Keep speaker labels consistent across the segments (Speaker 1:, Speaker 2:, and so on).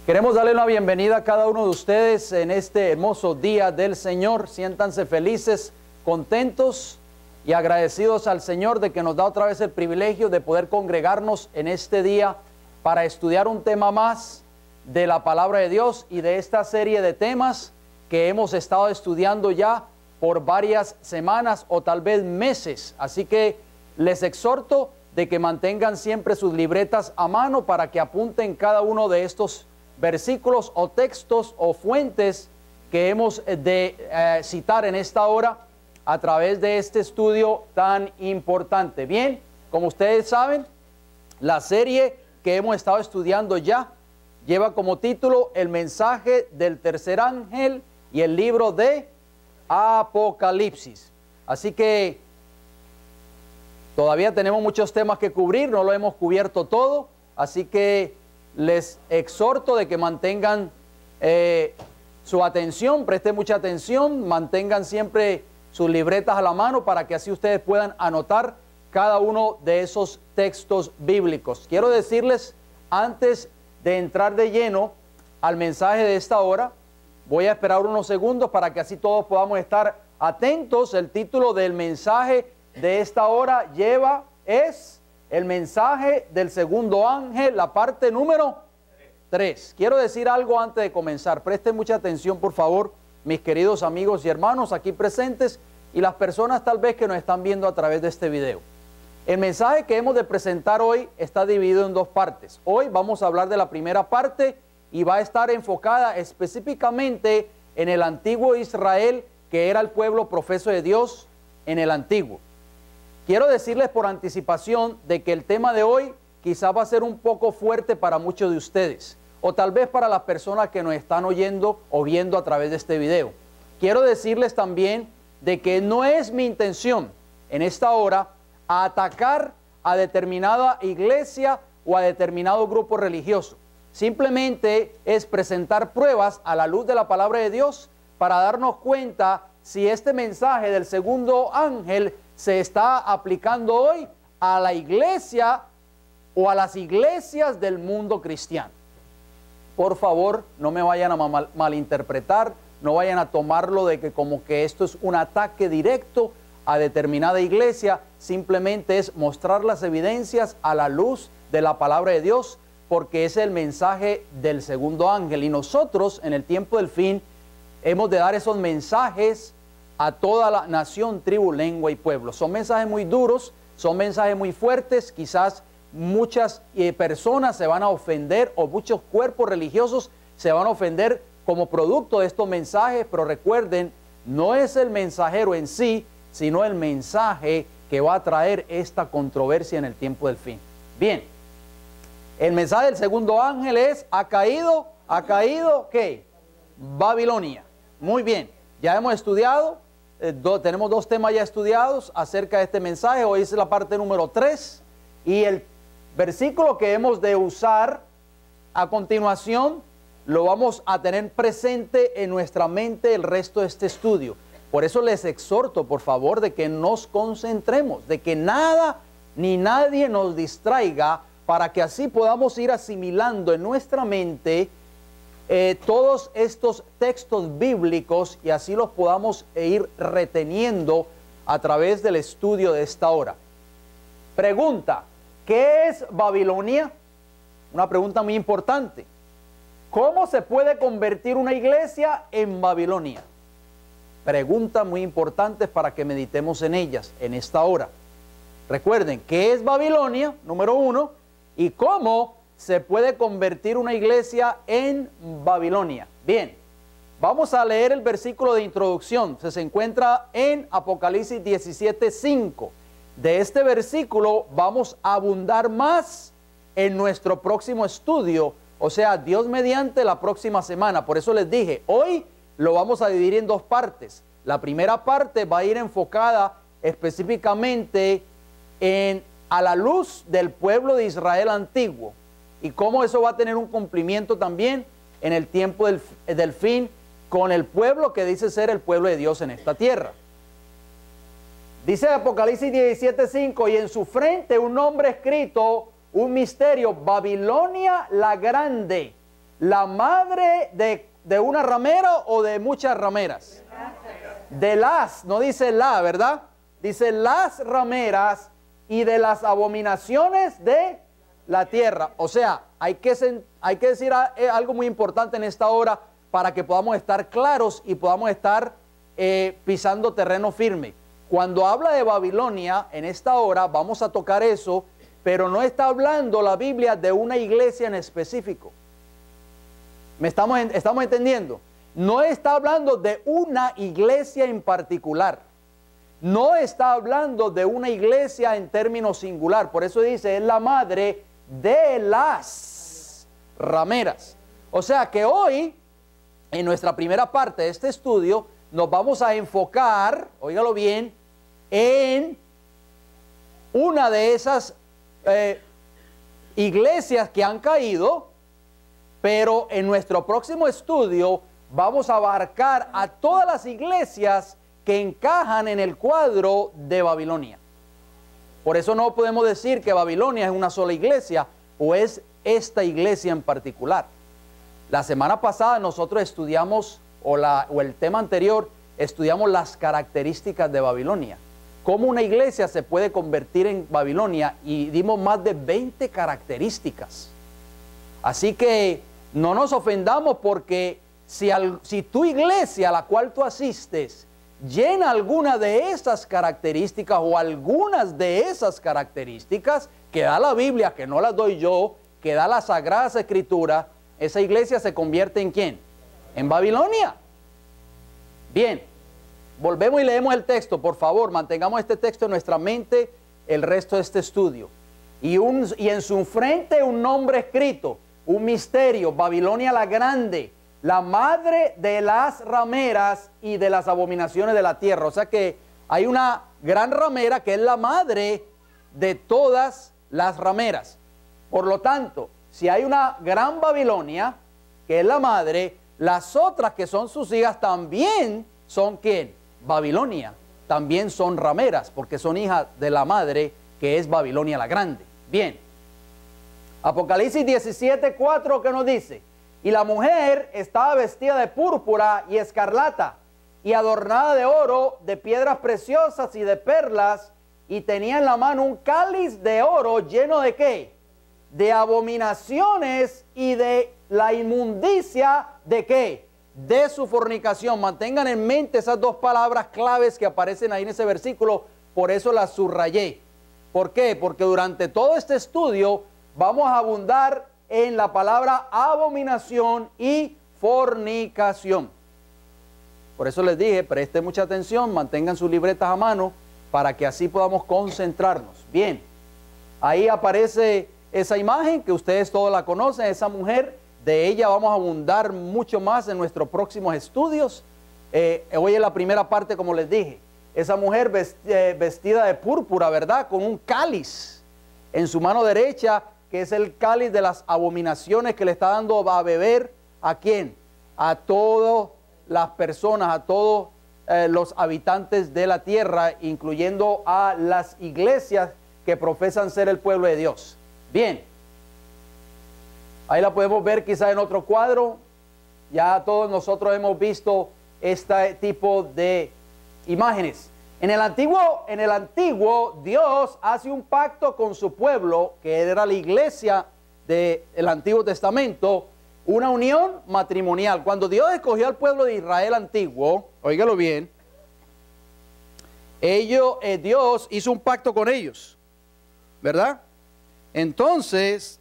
Speaker 1: Queremos darle la bienvenida a cada uno de ustedes en este hermoso día del Señor. Siéntanse felices, contentos y agradecidos al Señor de que nos da otra vez el privilegio de poder congregarnos en este día para estudiar un tema más de la palabra de Dios y de esta serie de temas que hemos estado estudiando ya por varias semanas o tal vez meses. Así que les exhorto de que mantengan siempre sus libretas a mano para que apunten cada uno de estos versículos o textos o fuentes que hemos de citar en esta hora a través de este estudio tan importante. Bien, como ustedes saben, la serie que hemos estado estudiando ya lleva como título El mensaje del tercer ángel y el libro de Apocalipsis. Así que todavía tenemos muchos temas que cubrir, no lo hemos cubierto todo, así que les exhorto de que mantengan su atención, presten mucha atención, mantengan siempre sus libretas a la mano para que así ustedes puedan anotar cada uno de esos textos bíblicos. Quiero decirles, antes de entrar de lleno al mensaje de esta hora, voy a esperar unos segundos para que así todos podamos estar atentos. El título del mensaje de esta hora es el mensaje del segundo ángel, la parte número 3. Quiero decir algo antes de comenzar. Presten mucha atención, por favor, mis queridos amigos y hermanos aquí presentes y las personas tal vez que nos están viendo a través de este video. El mensaje que hemos de presentar hoy está dividido en dos partes. Hoy vamos a hablar de la primera parte y va a estar enfocada específicamente en el antiguo Israel, que era el pueblo profeso de Dios en el antiguo. Quiero decirles por anticipación de que el tema de hoy quizás va a ser un poco fuerte para muchos de ustedes, o tal vez para las personas que nos están oyendo o viendo a través de este video. Quiero decirles también de que no es mi intención en esta hora atacar a determinada iglesia o a determinado grupo religioso. Simplemente es presentar pruebas a la luz de la palabra de Dios para darnos cuenta si este mensaje del segundo ángel se está aplicando hoy a la iglesia o a las iglesias del mundo cristiano. Por favor, no me vayan a malinterpretar, no vayan a tomarlo de que como que esto es un ataque directo a determinada iglesia. Simplemente es mostrar las evidencias a la luz de la palabra de Dios, porque es el mensaje del segundo ángel. Y nosotros, en el tiempo del fin, hemos de dar esos mensajes a toda la nación, tribu, lengua y pueblo. Son mensajes muy duros, son mensajes muy fuertes. Quizás muchas personas se van a ofender o muchos cuerpos religiosos se van a ofender como producto de estos mensajes, pero recuerden, no es el mensajero en sí, sino el mensaje que va a traer esta controversia en el tiempo del fin. Bien, el mensaje del segundo ángel es, ¿ha caído qué? Babilonia. Muy bien, ya hemos estudiado, tenemos dos temas ya estudiados acerca de este mensaje. Hoy es la parte número 3 y el versículo que hemos de usar a continuación lo vamos a tener presente en nuestra mente el resto de este estudio. Por eso les exhorto, por favor, de que nos concentremos, de que nada ni nadie nos distraiga, para que así podamos ir asimilando en nuestra mente todos estos textos bíblicos y así los podamos ir reteniendo a través del estudio de esta hora. Pregunta, ¿qué es Babilonia? Una pregunta muy importante. ¿Cómo se puede convertir una iglesia en Babilonia? Preguntas muy importantes para que meditemos en ellas en esta hora. Recuerden, ¿qué es Babilonia? Número 1. ¿Y cómo se puede convertir una iglesia en Babilonia? Bien, vamos a leer el versículo de introducción. Se encuentra en Apocalipsis 17:5. De este versículo vamos a abundar más en nuestro próximo estudio, o sea, Dios mediante la próxima semana. Por eso les dije, hoy lo vamos a dividir en dos partes. La primera parte va a ir enfocada específicamente a la luz del pueblo de Israel antiguo y cómo eso va a tener un cumplimiento también en el tiempo del fin con el pueblo que dice ser el pueblo de Dios en esta tierra. Dice Apocalipsis 17:5, y en su frente un nombre escrito, un misterio, Babilonia la grande, ¿La madre de una ramera o de muchas rameras? De las, no dice la, ¿verdad? Dice las rameras y de las abominaciones de la tierra. O sea, hay que decir algo muy importante en esta hora para que podamos estar claros y podamos estar pisando terreno firme. Cuando habla de Babilonia, en esta hora vamos a tocar eso, pero no está hablando la Biblia de una iglesia en específico. ¿Estamos entendiendo? No está hablando de una iglesia en particular. No está hablando de una iglesia en términos singular. Por eso dice, es la madre de las rameras. O sea que hoy, en nuestra primera parte de este estudio, nos vamos a enfocar, óigalo bien, en una de esas iglesias que han caído, pero en nuestro próximo estudio vamos a abarcar a todas las iglesias que encajan en el cuadro de Babilonia. Por eso no podemos decir que Babilonia es una sola iglesia o es esta iglesia en particular. La semana pasada nosotros estudiamos, o el tema anterior, estudiamos las características de Babilonia. Cómo una iglesia se puede convertir en Babilonia y dimos más de 20 características. Así que no nos ofendamos porque si tu iglesia a la cual tú asistes llena alguna de esas características o algunas de esas características que da la Biblia, que no las doy yo, que da las Sagradas Escrituras, esa iglesia se convierte ¿en quién? En Babilonia. Bien, volvemos y leemos el texto, por favor, mantengamos este texto en nuestra mente el resto de este estudio. Y en su frente un nombre escrito, un misterio, Babilonia la Grande, la madre de las rameras y de las abominaciones de la tierra. O sea que hay una gran ramera que es la madre de todas las rameras. Por lo tanto, si hay una gran Babilonia, que es la madre, las otras que son sus hijas también son ¿quién? Babilonia. También son rameras, porque son hijas de la madre que es Babilonia la Grande. Bien. Apocalipsis 17:4, ¿qué nos dice? Y la mujer estaba vestida de púrpura y escarlata, y adornada de oro, de piedras preciosas y de perlas, y tenía en la mano un cáliz de oro lleno de ¿qué? De abominaciones y de la inmundicia ¿de qué? De su fornicación. Mantengan en mente esas dos palabras claves que aparecen ahí en ese versículo, por eso las subrayé. ¿Por qué? Porque durante todo este estudio vamos a abundar en la palabra abominación y fornicación. Por eso les dije, presten mucha atención, mantengan sus libretas a mano para que así podamos concentrarnos. Bien, ahí aparece esa imagen que ustedes todos la conocen, esa mujer. De ella vamos a abundar mucho más en nuestros próximos estudios. Hoy en la primera parte, como les dije, esa mujer vestida de púrpura, ¿verdad? Con un cáliz en su mano derecha, que es el cáliz de las abominaciones que le está dando a beber, ¿a quién? A todas las personas, a todos los habitantes de la tierra, incluyendo a las iglesias que profesan ser el pueblo de Dios. Bien, ahí la podemos ver quizá en otro cuadro. Ya todos nosotros hemos visto este tipo de imágenes. En el antiguo Dios hace un pacto con su pueblo, que era la iglesia del Antiguo Testamento, una unión matrimonial. Cuando Dios escogió al pueblo de Israel antiguo, óigalo bien, Dios hizo un pacto con ellos, ¿verdad? Entonces,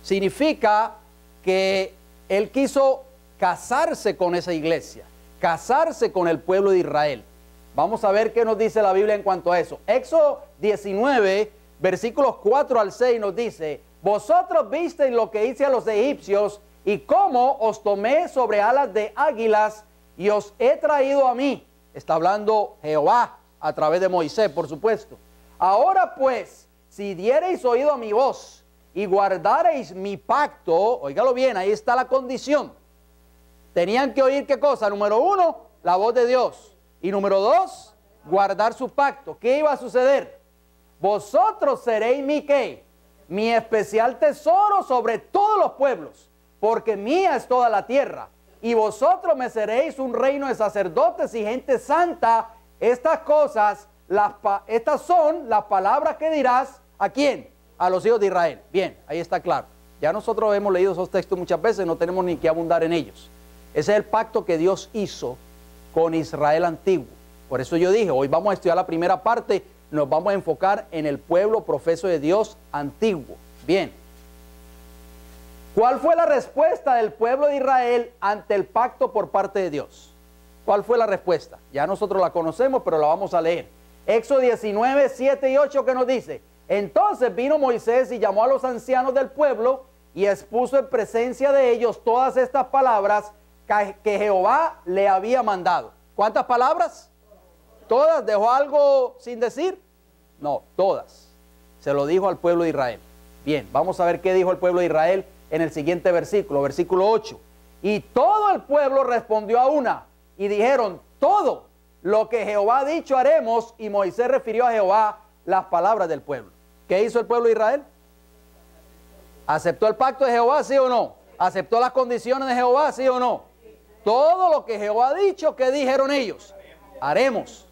Speaker 1: significa que Él quiso casarse con esa iglesia, casarse con el pueblo de Israel. Vamos a ver qué nos dice la Biblia en cuanto a eso. Éxodo 19, versículos 4 al 6 nos dice: vosotros visteis lo que hice a los egipcios y cómo os tomé sobre alas de águilas y os he traído a mí. Está hablando Jehová a través de Moisés, por supuesto. Ahora pues, si diereis oído a mi voz y guardareis mi pacto, óigalo bien, ahí está la condición. Tenían que oír ¿qué cosa? Número 1, la voz de Dios. Y número 2, guardar su pacto. ¿Qué iba a suceder? Vosotros seréis mi ¿qué? mi especial tesoro sobre todos los pueblos, porque mía es toda la tierra, y vosotros me seréis un reino de sacerdotes y gente santa. Estas cosas, estas son las palabras que dirás, ¿a quién? A los hijos de Israel. Bien, ahí está claro. Ya nosotros hemos leído esos textos muchas veces, no tenemos ni que abundar en ellos. Ese es el pacto que Dios hizo con Israel antiguo. Por eso yo dije, hoy vamos a estudiar la primera parte, nos vamos a enfocar en el pueblo profeso de Dios antiguo. Bien. ¿Cuál fue la respuesta del pueblo de Israel ante el pacto por parte de Dios? ¿Cuál fue la respuesta? Ya nosotros la conocemos, pero la vamos a leer. Éxodo 19, 7 y 8, que nos dice: entonces vino Moisés y llamó a los ancianos del pueblo y expuso en presencia de ellos todas estas palabras que Jehová le había mandado. ¿Cuántas palabras? ¿Todas? ¿Dejó algo sin decir? No, todas. Se lo dijo al pueblo de Israel. Bien, vamos a ver qué dijo el pueblo de Israel en el siguiente versículo, versículo 8. Y todo el pueblo respondió a una y dijeron: todo lo que Jehová ha dicho haremos. Y Moisés refirió a Jehová las palabras del pueblo. ¿Qué hizo el pueblo de Israel? ¿Aceptó el pacto de Jehová, sí o no? ¿Aceptó las condiciones de Jehová, sí o no? Todo lo que Jehová ha dicho, ¿qué dijeron ellos? Haremos.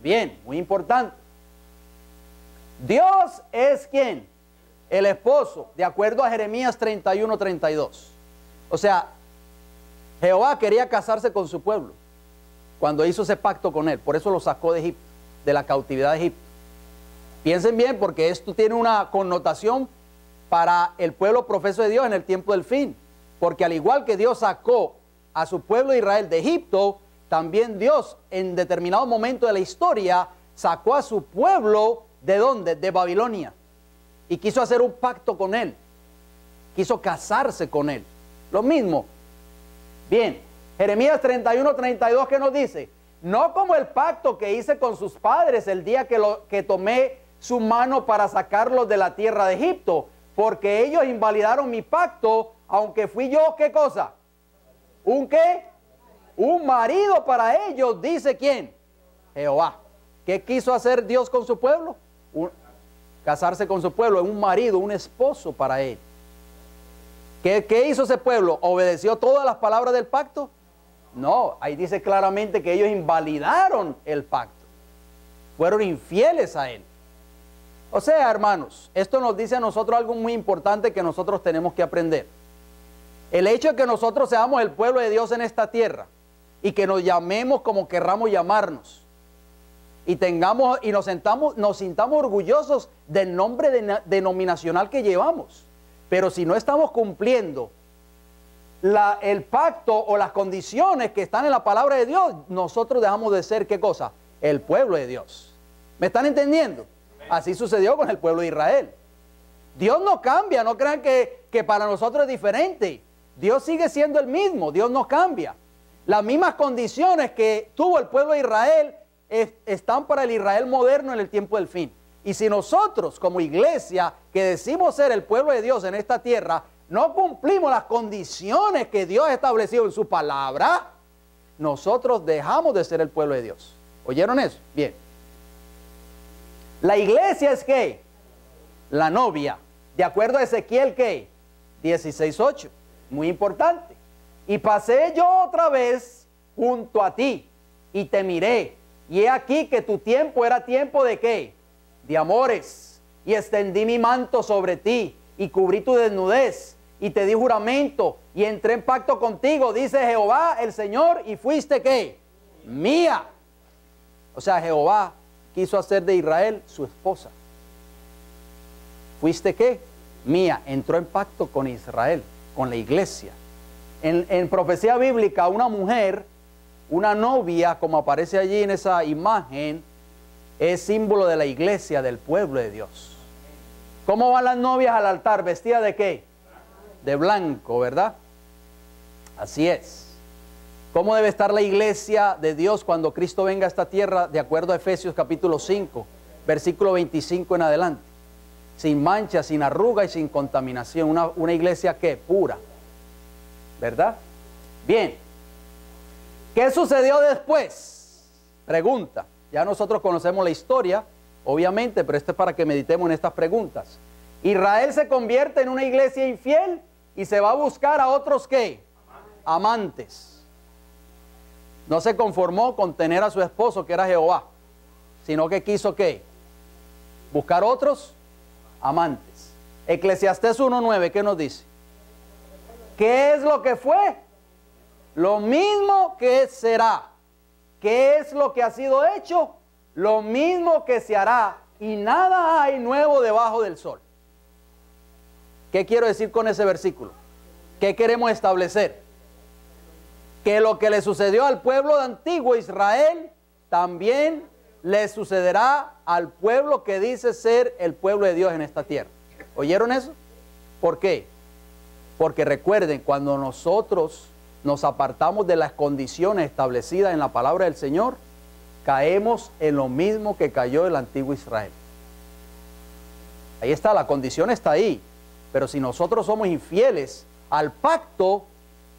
Speaker 1: Bien, muy importante. Dios es ¿quién? El esposo, de acuerdo a Jeremías 31, 32. O sea, Jehová quería casarse con su pueblo cuando hizo ese pacto con él. Por eso lo sacó de Egipto, de la cautividad de Egipto. Piensen bien, porque esto tiene una connotación para el pueblo profeso de Dios en el tiempo del fin. Porque al igual que Dios sacó a su pueblo de Israel de Egipto, también Dios en determinado momento de la historia sacó a su pueblo, ¿de dónde? De Babilonia. Y quiso hacer un pacto con él. Quiso casarse con él. Lo mismo. Bien, Jeremías 31, 32, ¿qué nos dice? No como el pacto que hice con sus padres el día que tomé su mano para sacarlos de la tierra de Egipto, porque ellos invalidaron mi pacto, aunque fui yo, ¿qué cosa? ¿Un qué? Un marido para ellos, dice ¿quién? Jehová. ¿Qué quiso hacer Dios con su pueblo? Casarse con su pueblo, un marido, un esposo para él. ¿Qué hizo ese pueblo? ¿Obedeció todas las palabras del pacto? No, ahí dice claramente que ellos invalidaron el pacto. Fueron infieles a él. O sea, hermanos, esto nos dice a nosotros algo muy importante que nosotros tenemos que aprender. El hecho de que nosotros seamos el pueblo de Dios en esta tierra y que nos llamemos como querramos llamarnos y nos sintamos orgullosos del nombre denominacional que llevamos, pero si no estamos cumpliendo el pacto o las condiciones que están en la palabra de Dios, nosotros dejamos de ser, ¿qué cosa? El pueblo de Dios. ¿Me están entendiendo? Así sucedió con el pueblo de Israel. Dios no cambia, no crean que para nosotros es diferente. Dios sigue siendo el mismo, Dios no cambia. Las mismas condiciones que tuvo el pueblo de Israel están para el Israel moderno en el tiempo del fin. Y si nosotros como iglesia que decimos ser el pueblo de Dios en esta tierra, no cumplimos las condiciones que Dios ha establecido en su palabra, nosotros dejamos de ser el pueblo de Dios. ¿Oyeron eso? Bien. La iglesia es ¿qué? La novia. De acuerdo a Ezequiel ¿qué? 16:8. Muy importante. Y pasé yo otra vez junto a ti y te miré. Y he aquí que tu tiempo era tiempo de ¿qué? De amores. Y extendí mi manto sobre ti y cubrí tu desnudez. Y te di juramento y entré en pacto contigo, dice Jehová el Señor, y fuiste ¿qué? Mía. O sea, Jehová quiso hacer de Israel su esposa. ¿Fuiste qué? Mía. Entró en pacto con Israel, con la iglesia. En profecía bíblica, una mujer, una novia, como aparece allí en esa imagen, es símbolo de la iglesia, del pueblo de Dios. ¿Cómo van las novias al altar? ¿Vestidas de qué? De blanco, ¿verdad? Así es. ¿Cómo debe estar la iglesia de Dios cuando Cristo venga a esta tierra? De acuerdo a Efesios capítulo 5, versículo 25 en adelante. Sin mancha, sin arruga y sin contaminación. Una iglesia ¿qué? Pura. ¿Verdad? Bien. ¿Qué sucedió después? Pregunta. Ya nosotros conocemos la historia, obviamente, pero esto es para que meditemos en estas preguntas. Israel se convierte en una iglesia infiel y se va a buscar a otros, ¿qué? Amantes. No se conformó con tener a su esposo, que era Jehová, sino que quiso, ¿qué? Buscar otros amantes. Eclesiastés 1:9, ¿qué nos dice? ¿Qué es lo que fue? Lo mismo que será. ¿Qué es lo que ha sido hecho? Lo mismo que se hará, y nada hay nuevo debajo del sol. ¿Qué quiero decir con ese versículo? ¿Qué queremos establecer? Que lo que le sucedió al pueblo de antiguo Israel, también le sucederá al pueblo que dice ser el pueblo de Dios en esta tierra. ¿Oyeron eso? ¿Por qué? Porque recuerden, cuando nosotros nos apartamos de las condiciones establecidas en la palabra del Señor, caemos en lo mismo que cayó el antiguo Israel. Ahí está, la condición está ahí. Pero si nosotros somos infieles al pacto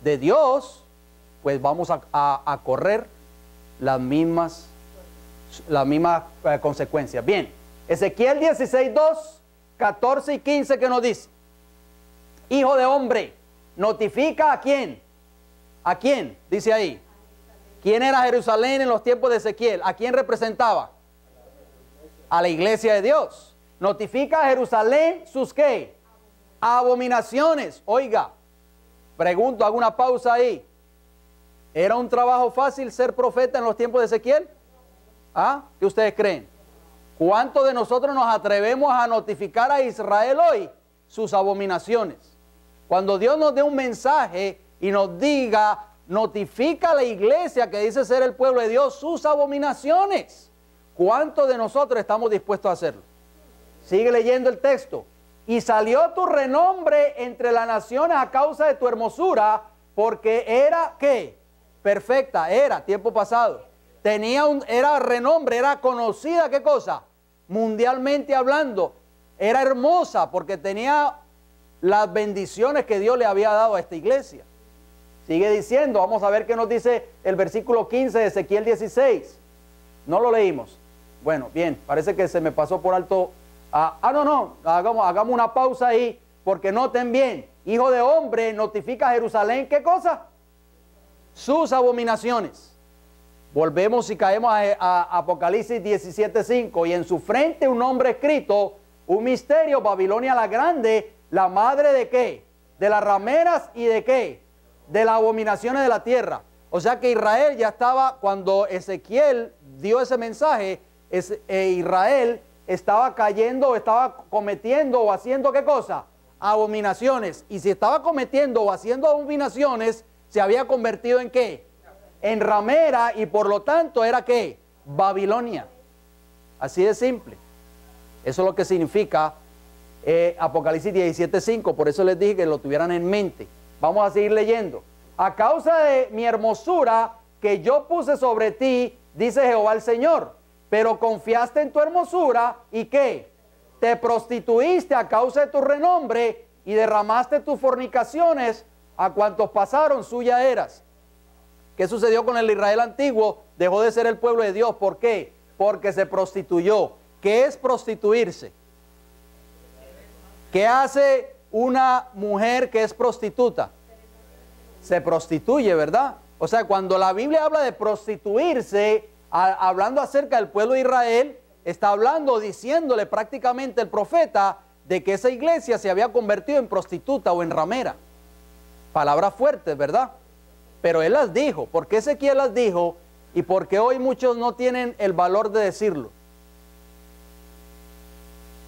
Speaker 1: de Dios, pues vamos a correr las mismas consecuencias. Bien, Ezequiel 16:2, 14 y 15, que nos dice: hijo de hombre, notifica a quién. ¿A quién? Dice ahí. ¿Quién era Jerusalén en los tiempos de Ezequiel? ¿A quién representaba? A la iglesia de Dios. Notifica a Jerusalén sus ¿qué? Abominaciones. Oiga, pregunto, hago una pausa ahí. ¿Era un trabajo fácil ser profeta en los tiempos de Ezequiel? ¿Ah? ¿Qué ustedes creen? ¿Cuántos de nosotros nos atrevemos a notificar a Israel hoy sus abominaciones? Cuando Dios nos dé un mensaje y nos diga, notifica a la iglesia que dice ser el pueblo de Dios sus abominaciones, ¿cuántos de nosotros estamos dispuestos a hacerlo? Sigue leyendo el texto. Y salió tu renombre entre las naciones a causa de tu hermosura, porque era, ¿qué? Perfecta, era, tiempo pasado. Era renombre, era conocida, ¿qué cosa? Mundialmente hablando. Era hermosa porque tenía las bendiciones que Dios le había dado a esta iglesia. Sigue diciendo, vamos a ver qué nos dice el versículo 15 de Ezequiel 16. No lo leímos. Bueno, bien, parece que se me pasó por alto. No, hagamos una pausa ahí, porque noten bien, hijo de hombre, notifica a Jerusalén, ¿qué cosa? Sus abominaciones. Volvemos y caemos a Apocalipsis 17:5, y en su frente un nombre escrito, un misterio, Babilonia la grande, la madre de ¿qué? De las rameras y de ¿qué? De las abominaciones de la tierra. O sea que Israel ya estaba, cuando Ezequiel dio ese mensaje, Israel estaba cayendo, estaba cometiendo o haciendo ¿qué cosa? Abominaciones. Y si estaba cometiendo o haciendo abominaciones, se había convertido en ¿qué? En ramera, y por lo tanto era ¿qué? Babilonia. Así de simple. Eso es lo que significa Apocalipsis 17:5. Por eso les dije que lo tuvieran en mente. Vamos a seguir leyendo. A causa de mi hermosura que yo puse sobre ti, dice Jehová el Señor, pero confiaste en tu hermosura y ¿qué? Te prostituiste a causa de tu renombre y derramaste tus fornicaciones, a cuantos pasaron suya eras. ¿Qué sucedió con el Israel antiguo? Dejó de ser el pueblo de Dios. ¿Por qué? Porque se prostituyó. ¿Qué es prostituirse? ¿Qué hace una mujer que es prostituta? Se prostituye, ¿verdad? O sea, cuando la Biblia habla de prostituirse, hablando acerca del pueblo de Israel, está hablando, diciéndole prácticamente el profeta de que esa iglesia se había convertido en prostituta o en ramera. Palabras fuertes, ¿verdad? Pero él las dijo. ¿Por qué Ezequiel las dijo? Y por qué hoy muchos no tienen el valor de decirlo.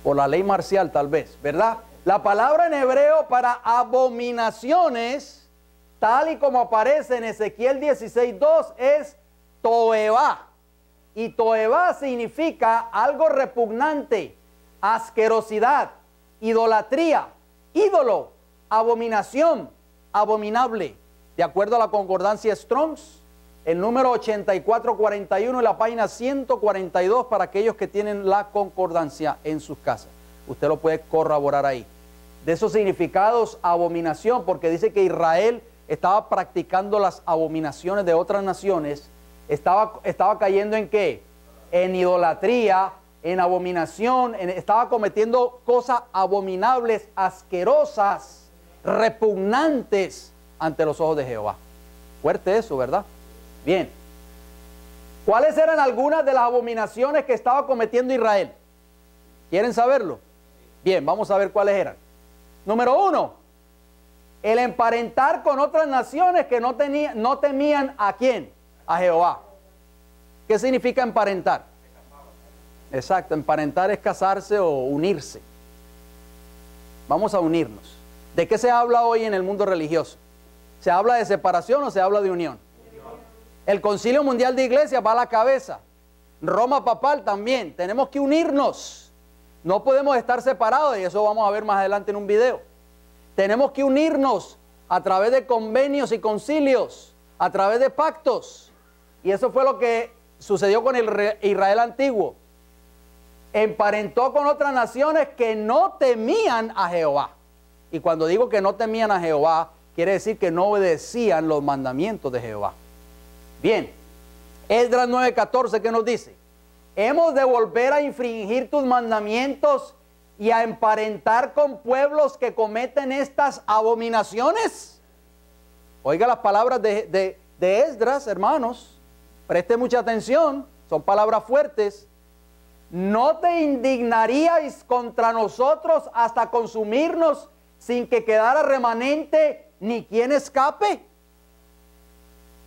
Speaker 1: Por la ley marcial, tal vez, ¿verdad? La palabra en hebreo para abominaciones, tal y como aparece en Ezequiel 16:2, es toevá. Y toevá significa algo repugnante, asquerosidad, idolatría, ídolo, abominación, abominable. De acuerdo a la concordancia Strong's, el número 8441 en la página 142 para aquellos que tienen la concordancia en sus casas. Usted lo puede corroborar ahí. De esos significados, abominación, porque dice que Israel estaba practicando las abominaciones de otras naciones, estaba cayendo en ¿qué? En idolatría, en abominación, estaba cometiendo cosas abominables, asquerosas, repugnantes ante los ojos de Jehová. Fuerte eso, ¿verdad? Bien. ¿Cuáles eran algunas de las abominaciones que estaba cometiendo Israel? ¿Quieren saberlo? Bien, vamos a ver cuáles eran. Número 1, el emparentar con otras naciones que no temían ¿a quién? A Jehová. ¿Qué significa emparentar? Exacto, emparentar es casarse o unirse. Vamos a unirnos. ¿De qué se habla hoy en el mundo religioso? ¿Se habla de separación o se habla de unión? El Concilio Mundial de Iglesias va a la cabeza. Roma Papal también. Tenemos que unirnos. No podemos estar separados, y eso vamos a ver más adelante en un video. Tenemos que unirnos a través de convenios y concilios, a través de pactos. Y eso fue lo que sucedió con el Israel antiguo. Emparentó con otras naciones que no temían a Jehová. Y cuando digo que no temían a Jehová, quiere decir que no obedecían los mandamientos de Jehová. Bien, Esdras 9:14, ¿qué nos dice? Hemos de volver a infringir tus mandamientos y a emparentar con pueblos que cometen estas abominaciones. Oiga las palabras de Esdras, hermanos. Preste mucha atención, son palabras fuertes. ¿No te indignaríais contra nosotros hasta consumirnos sin que quedara remanente ni quien escape?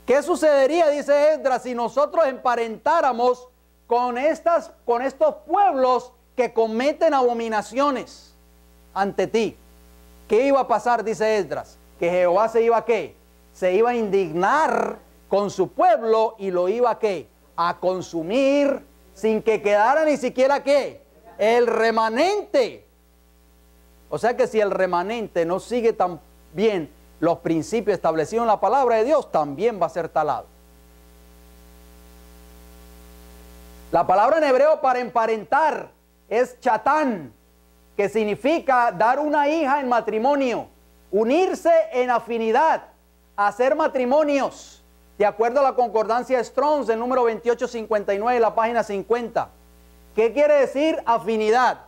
Speaker 1: ¿Qué sucedería, dice Esdras, si nosotros emparentáramos con estos pueblos que cometen abominaciones ante ti? ¿Qué iba a pasar, dice Esdras? Que Jehová se iba a ¿qué? Se iba a indignar con su pueblo y lo iba a ¿qué? A consumir sin que quedara ni siquiera ¿qué? El remanente. O sea que si el remanente no sigue tan bien los principios establecidos en la palabra de Dios, también va a ser talado. La palabra en hebreo para emparentar es chatán, que significa dar una hija en matrimonio, unirse en afinidad, hacer matrimonios. De acuerdo a la concordancia Strong's, el número 2859, la página 50. ¿Qué quiere decir afinidad?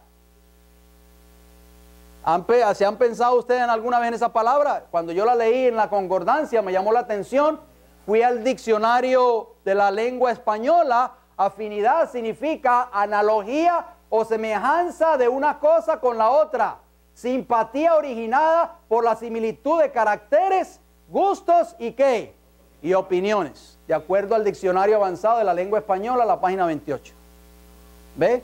Speaker 1: ¿Se han pensado ustedes en alguna vez en esa palabra? Cuando yo la leí en la concordancia me llamó la atención. Fui al diccionario de la lengua española. Afinidad significa analogía o semejanza de una cosa con la otra. Simpatía originada por la similitud de caracteres, gustos y ¿qué? Y opiniones. De acuerdo al diccionario avanzado de la lengua española, la página 28. ¿Ve?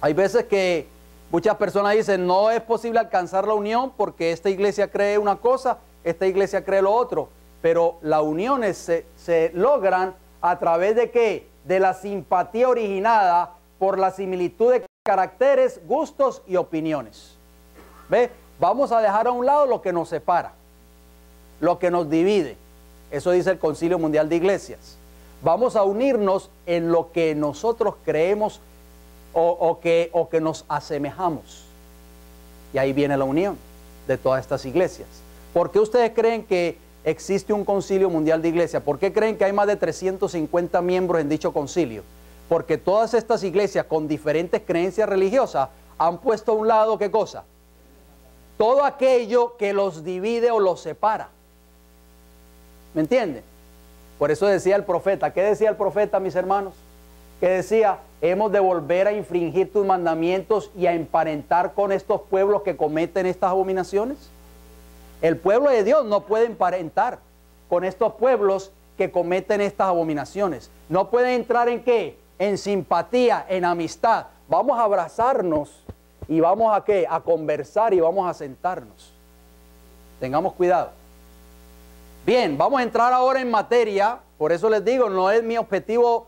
Speaker 1: Hay veces que muchas personas dicen, no es posible alcanzar la unión porque esta iglesia cree una cosa, esta iglesia cree lo otro. Pero las uniones se logran a través de ¿qué? De la simpatía originada por la similitud de caracteres, gustos y opiniones. ¿Ve? Vamos a dejar a un lado lo que nos separa, lo que nos divide. Eso dice el Concilio Mundial de Iglesias. Vamos a unirnos en lo que nosotros creemos o que nos asemejamos. Y ahí viene la unión de todas estas iglesias. ¿Por qué ustedes creen que existe un Concilio Mundial de Iglesias? ¿Por qué creen que hay más de 350 miembros en dicho concilio? Porque todas estas iglesias con diferentes creencias religiosas han puesto a un lado, ¿qué cosa? Todo aquello que los divide o los separa. ¿Me entienden? Por eso decía el profeta. ¿Qué decía el profeta, mis hermanos? Que decía, hemos de volver a infringir tus mandamientos y a emparentar con estos pueblos que cometen estas abominaciones. El pueblo de Dios no puede emparentar con estos pueblos que cometen estas abominaciones. No puede entrar en ¿qué? En simpatía, en amistad. Vamos a abrazarnos y vamos a ¿qué? A conversar y vamos a sentarnos. Tengamos cuidado. Bien, vamos a entrar ahora en materia. Por eso les digo, no es mi objetivo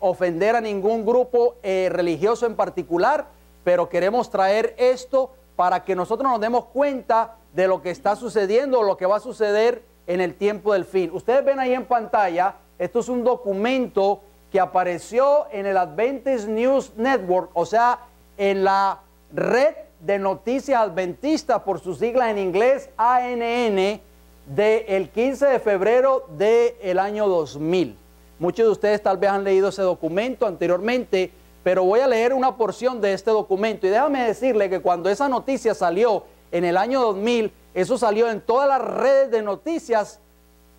Speaker 1: ofender a ningún grupo religioso en particular, pero queremos traer esto para que nosotros nos demos cuenta de lo que está sucediendo o lo que va a suceder en el tiempo del fin. Ustedes ven ahí en pantalla, esto es un documento que apareció en el Adventist News Network, o sea, en la red de noticias adventistas, por sus siglas en inglés, ANN, del 15 de febrero del año 2000. Muchos de ustedes tal vez han leído ese documento anteriormente, pero voy a leer una porción de este documento. Y déjame decirle que cuando esa noticia salió en el año 2000, eso salió en todas las redes de noticias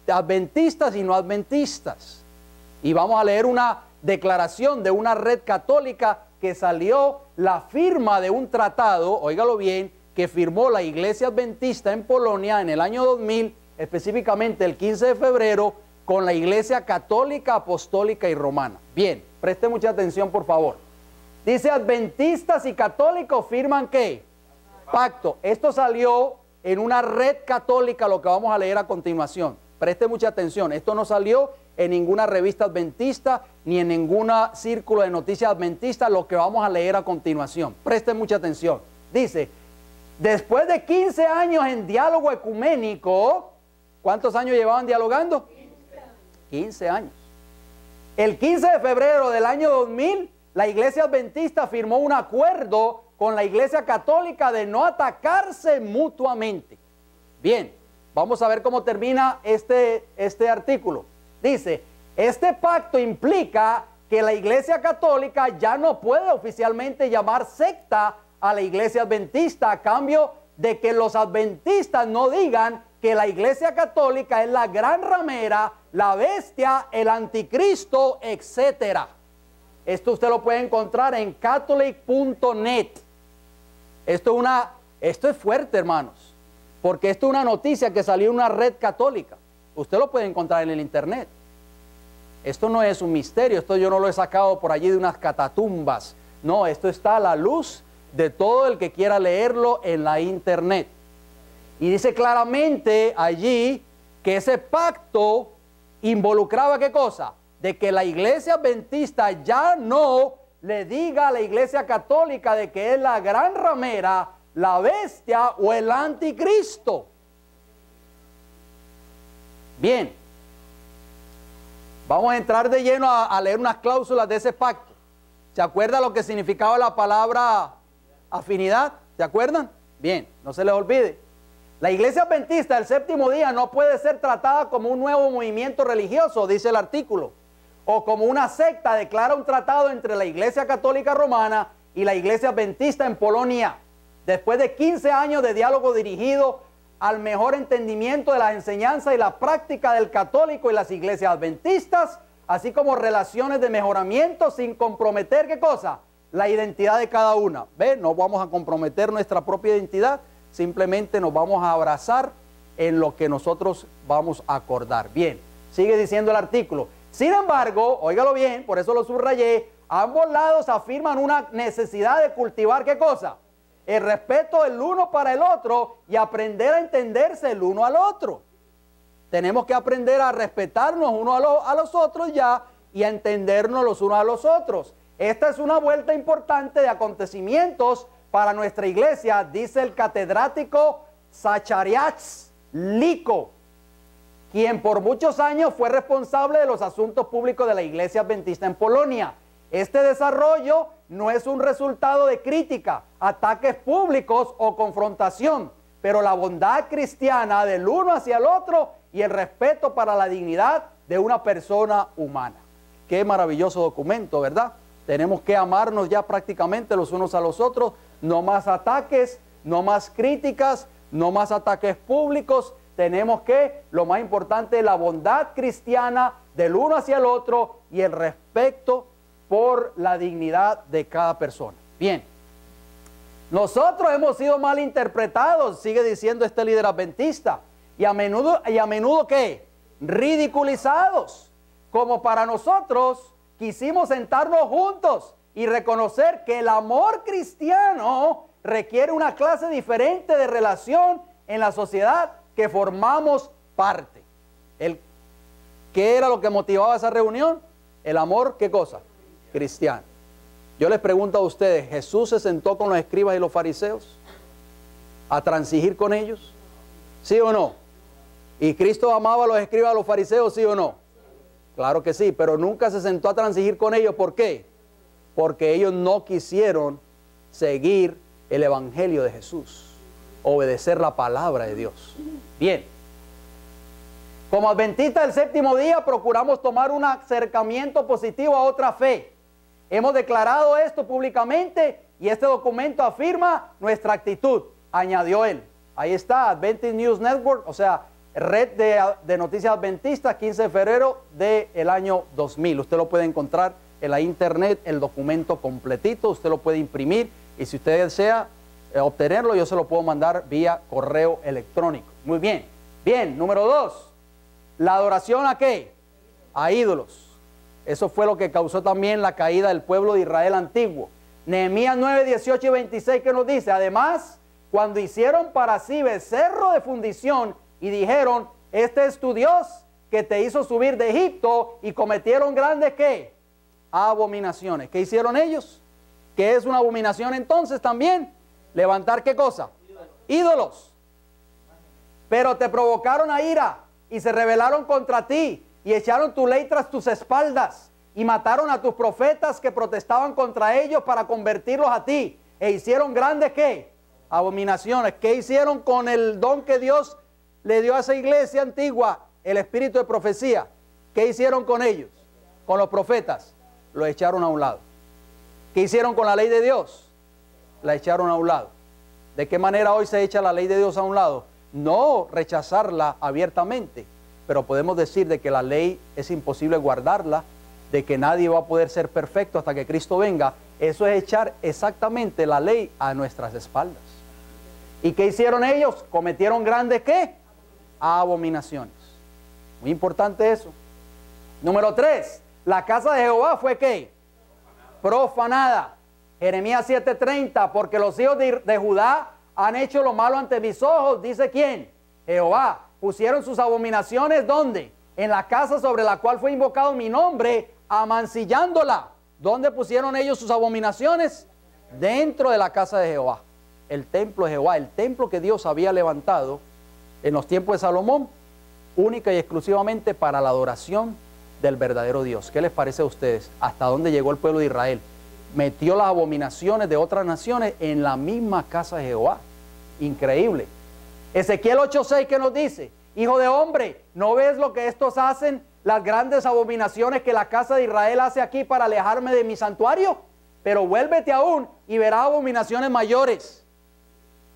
Speaker 1: adventistas y no adventistas. Y vamos a leer una declaración de una red católica que salió, la firma de un tratado, óigalo bien, que firmó la Iglesia Adventista en Polonia en el año 2000, específicamente el 15 de febrero, con la Iglesia Católica, Apostólica y Romana. Bien, preste mucha atención, por favor. Dice, adventistas y católicos firman ¿qué? Pacto. Esto salió en una red católica, lo que vamos a leer a continuación. Preste mucha atención. Esto no salió en ninguna revista adventista, ni en ningún círculo de noticias adventista, lo que vamos a leer a continuación. Preste mucha atención. Dice, después de 15 años en diálogo ecuménico, ¿cuántos años llevaban dialogando? 15 años. El 15 de febrero del año 2000, la Iglesia Adventista firmó un acuerdo con la Iglesia Católica de no atacarse mutuamente. Bien, vamos a ver cómo termina este artículo. Dice, este pacto implica que la Iglesia Católica ya no puede oficialmente llamar secta a la Iglesia Adventista a cambio de que los adventistas no digan que la Iglesia Católica es la gran ramera, la bestia, el anticristo, etc. Esto usted lo puede encontrar en catholic.net. Esto es fuerte, hermanos, porque esto es una noticia que salió en una red católica. Usted lo puede encontrar en el internet. Esto no es un misterio, esto yo no lo he sacado por allí de unas catatumbas. No, esto está a la luz de todo el que quiera leerlo en la internet. Y dice claramente allí que ese pacto involucraba ¿qué cosa? De que la Iglesia Adventista ya no le diga a la Iglesia Católica de que es la gran ramera, la bestia o el anticristo. Bien, vamos a entrar de lleno a leer unas cláusulas de ese pacto. ¿Se acuerda lo que significaba la palabra afinidad? ¿Se acuerdan? Bien, no se les olvide. La Iglesia Adventista del séptimo día no puede ser tratada como un nuevo movimiento religioso, dice el artículo, o como una secta. Declara un tratado entre la Iglesia Católica Romana y la Iglesia Adventista en Polonia, después de 15 años de diálogo dirigido al mejor entendimiento de la enseñanza y la práctica del católico y las iglesias adventistas, así como relaciones de mejoramiento sin comprometer, ¿qué cosa? La identidad de cada una. ¿Ve? No vamos a comprometer nuestra propia identidad, simplemente nos vamos a abrazar en lo que nosotros vamos a acordar. Bien, sigue diciendo el artículo. Sin embargo, óigalo bien, por eso lo subrayé, ambos lados afirman una necesidad de cultivar, ¿qué cosa? El respeto del uno para el otro y aprender a entenderse el uno al otro. Tenemos que aprender a respetarnos uno a los otros ya y a entendernos los unos a los otros. Esta es una vuelta importante de acontecimientos para nuestra iglesia, dice el catedrático Zacharias Liko, quien por muchos años fue responsable de los asuntos públicos de la Iglesia Adventista en Polonia. Este desarrollo no es un resultado de crítica, ataques públicos o confrontación, pero la bondad cristiana del uno hacia el otro y el respeto para la dignidad de una persona humana. Qué maravilloso documento, ¿verdad? Tenemos que amarnos ya prácticamente los unos a los otros, no más ataques, no más críticas, no más ataques públicos. Tenemos que, lo más importante, la bondad cristiana del uno hacia el otro y el respeto por la dignidad de cada persona. Bien, nosotros hemos sido mal interpretados, sigue diciendo este líder adventista, y a menudo ¿qué? Ridiculizados. Como para nosotros quisimos sentarnos juntos y reconocer que el amor cristiano requiere una clase diferente de relación en la sociedad que formamos parte. ¿Qué era lo que motivaba esa reunión? El amor, ¿qué cosa? Cristiano. Yo les pregunto a ustedes, ¿Jesús se sentó con los escribas y los fariseos a transigir con ellos? ¿Sí o no? ¿Y Cristo amaba a los escribas y a los fariseos, sí o no? Claro que sí, pero nunca se sentó a transigir con ellos. ¿Por qué? Porque ellos no quisieron seguir el evangelio de Jesús, obedecer la palabra de Dios. Bien, como adventistas del séptimo día procuramos tomar un acercamiento positivo a otra fe. hemos declarado esto públicamente y este documento afirma nuestra actitud, añadió él. Ahí está, Adventist News Network, o sea, red de noticias adventistas, 15 de febrero del año 2000. Usted lo puede encontrar en la internet, el documento completito, usted lo puede imprimir y si usted desea obtenerlo, yo se lo puedo mandar vía correo electrónico. Muy bien. Bien, número 2, la adoración ¿a qué? A ídolos. Eso fue lo que causó también la caída del pueblo de Israel antiguo. Nehemías 9, 18 y 26 que nos dice, además, cuando hicieron para sí becerro de fundición y dijeron, este es tu Dios que te hizo subir de Egipto, y cometieron grandes ¿qué? Abominaciones. ¿Qué hicieron ellos? ¿Qué es una abominación entonces también? Levantar ¿qué cosa? Ídolos. Pero te provocaron a ira y se rebelaron contra ti y echaron tu ley tras tus espaldas y mataron a tus profetas que protestaban contra ellos para convertirlos a ti, e hicieron grandes ¿qué? Abominaciones. ¿Qué hicieron con el don que Dios le dio a esa iglesia antigua? El espíritu de profecía. ¿Qué hicieron con ellos? Con los profetas. Lo echaron a un lado. ¿Qué hicieron con la ley de Dios? La echaron a un lado. ¿De qué manera hoy se echa la ley de Dios a un lado? No rechazarla abiertamente, pero podemos decir de que la ley es imposible guardarla, de que nadie va a poder ser perfecto hasta que Cristo venga. Eso es echar exactamente la ley a nuestras espaldas. ¿Y qué hicieron ellos? Cometieron grandes ¿qué? Abominaciones. Muy importante eso. Número 3, la casa de Jehová fue ¿qué? Profanada. Jeremías 7:30, porque los hijos de Judá han hecho lo malo ante mis ojos, dice ¿quién? Jehová. Pusieron sus abominaciones ¿dónde? En la casa sobre la cual fue invocado mi nombre, amancillándola. ¿Dónde pusieron ellos sus abominaciones? Dentro de la casa de Jehová. El templo de Jehová, el templo que Dios había levantado en los tiempos de Salomón, única y exclusivamente para la adoración del verdadero Dios. ¿Qué les parece a ustedes? ¿Hasta dónde llegó el pueblo de Israel? Metió las abominaciones de otras naciones en la misma casa de Jehová. Increíble. Ezequiel 8:6 que nos dice, hijo de hombre, ¿no ves lo que estos hacen? Las grandes abominaciones que la casa de Israel hace aquí para alejarme de mi santuario. Pero vuélvete aún y verás abominaciones mayores.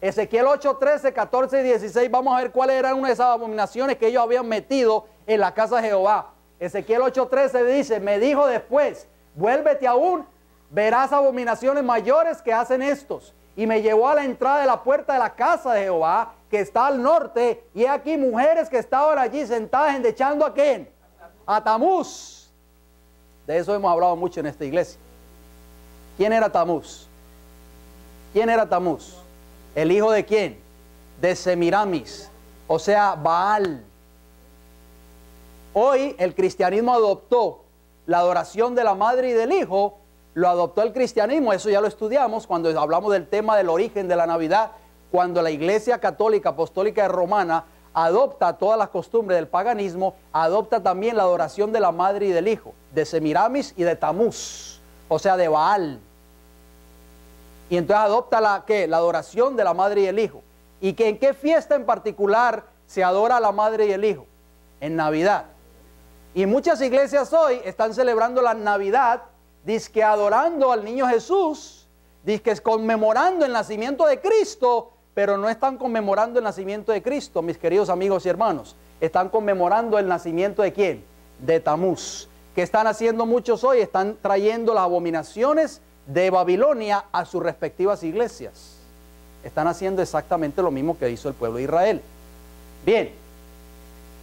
Speaker 1: Ezequiel 8:13, 14 y 16, vamos a ver cuáles eran una de esas abominaciones que ellos habían metido en la casa de Jehová. Ezequiel 8:13 dice, me dijo después, vuélvete aún, verás abominaciones mayores que hacen estos. Y me llevó a la entrada de la puerta de la casa de Jehová, que está al norte, y he aquí mujeres que estaban allí sentadas endechando ¿a quién? A Tamuz. De eso hemos hablado mucho en esta iglesia. ¿Quién era Tamuz? ¿Quién era Tamuz? ¿El hijo de quién? De Semiramis, o sea, Baal. Hoy el cristianismo adoptó la adoración de la madre y del hijo, lo adoptó el cristianismo, eso ya lo estudiamos cuando hablamos del tema del origen de la Navidad, cuando la Iglesia Católica Apostólica Romana adopta todas las costumbres del paganismo, adopta también la adoración de la madre y del hijo, de Semiramis y de Tamuz, o sea, de Baal. Y entonces adopta la adoración de la madre y el hijo. ¿Y que en qué fiesta en particular se adora a la madre y el hijo? En Navidad. Y muchas iglesias hoy están celebrando la Navidad, dizque adorando al niño Jesús, dizque conmemorando el nacimiento de Cristo, pero no están conmemorando el nacimiento de Cristo, mis queridos amigos y hermanos. Están conmemorando el nacimiento de ¿quién? De Tamuz. ¿Qué están haciendo muchos hoy? Están trayendo las abominaciones de Babilonia a sus respectivas iglesias. Están haciendo exactamente lo mismo que hizo el pueblo de Israel. Bien.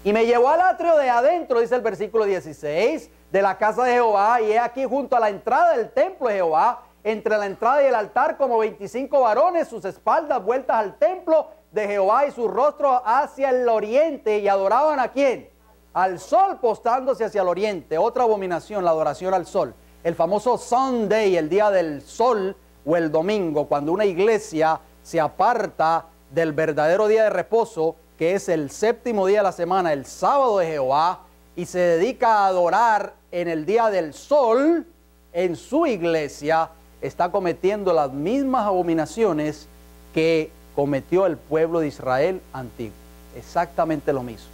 Speaker 1: Y me llevó al atrio de adentro, dice el versículo 16, de la casa de Jehová, y he aquí junto a la entrada del templo de Jehová, entre la entrada y el altar, como 25 varones, sus espaldas vueltas al templo de Jehová y su rostro hacia el oriente, y adoraban ¿a quién? Al sol, postrándose hacia el oriente. Otra abominación, la adoración al sol. El famoso Sunday, el día del sol, o el domingo, cuando una iglesia se aparta del verdadero día de reposo, que es el séptimo día de la semana, el sábado de Jehová, y se dedica a adorar en el día del sol, en su iglesia, está cometiendo las mismas abominaciones que cometió el pueblo de Israel antiguo. Exactamente lo mismo.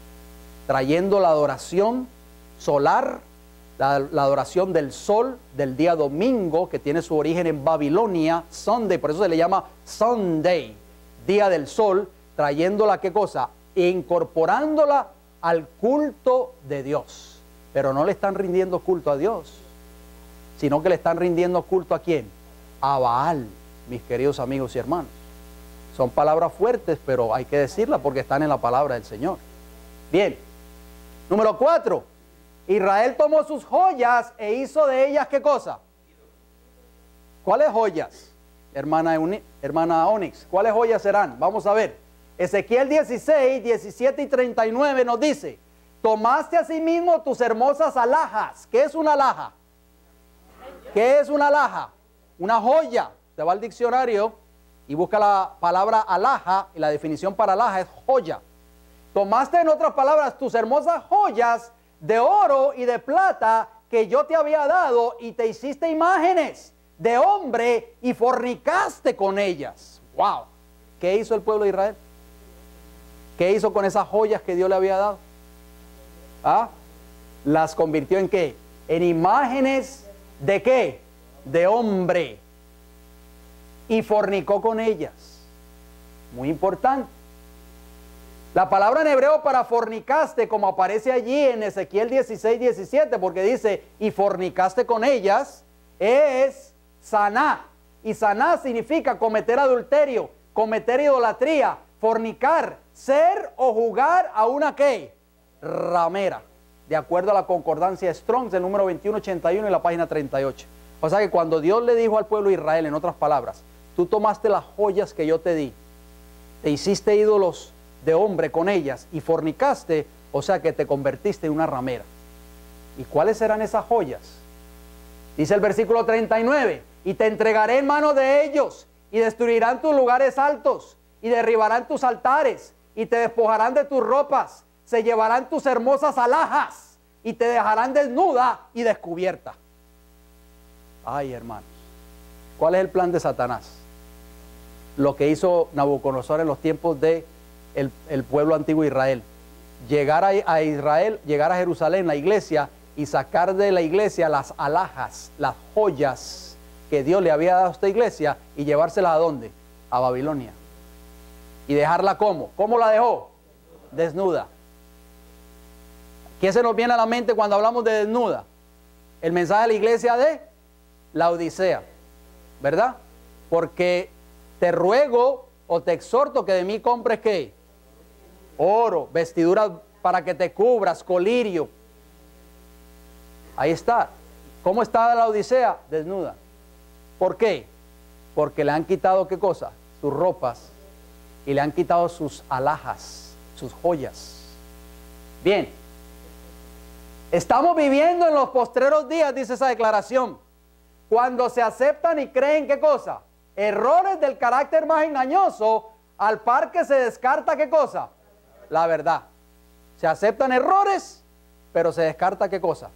Speaker 1: Trayendo la adoración solar, la adoración del sol, del día domingo, que tiene su origen en Babilonia, Sunday, por eso se le llama Sunday, día del sol, trayéndola, ¿qué cosa? Incorporándola al culto de Dios. Pero no le están rindiendo culto a Dios, sino que le están rindiendo culto ¿a quién? A Baal, mis queridos amigos y hermanos. Son palabras fuertes, pero hay que decirlas porque están en la palabra del Señor. Bien, número 4. Israel tomó sus joyas e hizo de ellas ¿qué cosa? ¿Cuáles joyas? Hermana Onyx, ¿cuáles joyas serán? Vamos a ver. Ezequiel 16, 17 y 39 nos dice: tomaste asimismo tus hermosas alhajas. ¿Qué es una alhaja? ¿Qué es una alhaja? Una joya. Te va al diccionario y busca la palabra alhaja, y la definición para alhaja es joya. Tomaste, en otras palabras, tus hermosas joyas de oro y de plata que yo te había dado, y te hiciste imágenes de hombre y fornicaste con ellas. ¡Wow! ¿Qué hizo el pueblo de Israel? ¿Qué hizo con esas joyas que Dios le había dado? ¿Ah? Las convirtió en ¿qué? En imágenes de ¿qué? De hombre. Y fornicó con ellas. Muy importante. La palabra en hebreo para fornicaste, como aparece allí en Ezequiel 16, 17, porque dice, y fornicaste con ellas, es saná. Y saná significa cometer adulterio, cometer idolatría, fornicar, ser o jugar a una ¿qué? Ramera. De acuerdo a la concordancia Strong, del número 2181 y la página 38. O sea que cuando Dios le dijo al pueblo de Israel, en otras palabras, tú tomaste las joyas que yo te di, te hiciste ídolos de hombre con ellas y fornicaste, o sea que te convertiste en una ramera. ¿Y cuáles serán esas joyas? Dice el versículo 39, y te entregaré en mano de ellos, y destruirán tus lugares altos, y derribarán tus altares, y te despojarán de tus ropas, se llevarán tus hermosas alhajas, y te dejarán desnuda y descubierta. Ay, hermanos, ¿cuál es el plan de Satanás? Lo que hizo Nabucodonosor en los tiempos de el pueblo antiguo Israel. Llegar a Israel, llegar a Jerusalén, la iglesia, y sacar de la iglesia las alhajas, las joyas que Dios le había dado a esta iglesia, y llevárselas ¿a dónde? A Babilonia. Y dejarla ¿cómo? ¿Cómo la dejó? Desnuda. ¿Qué se nos viene a la mente cuando hablamos de desnuda? El mensaje de la iglesia de la Odisea, ¿verdad? Porque te ruego o te exhorto que de mí compres ¿qué? Oro, vestiduras para que te cubras, colirio. Ahí está. ¿Cómo está la Odisea? Desnuda. ¿Por qué? Porque le han quitado ¿qué cosa? Sus ropas, y le han quitado sus alhajas, sus joyas. Bien. Estamos viviendo en los postreros días, dice esa declaración, cuando se aceptan y creen ¿qué cosa? Errores del carácter más engañoso, al par que se descarta ¿qué cosa? La verdad. Se aceptan errores, pero se descarta ¿qué cosa?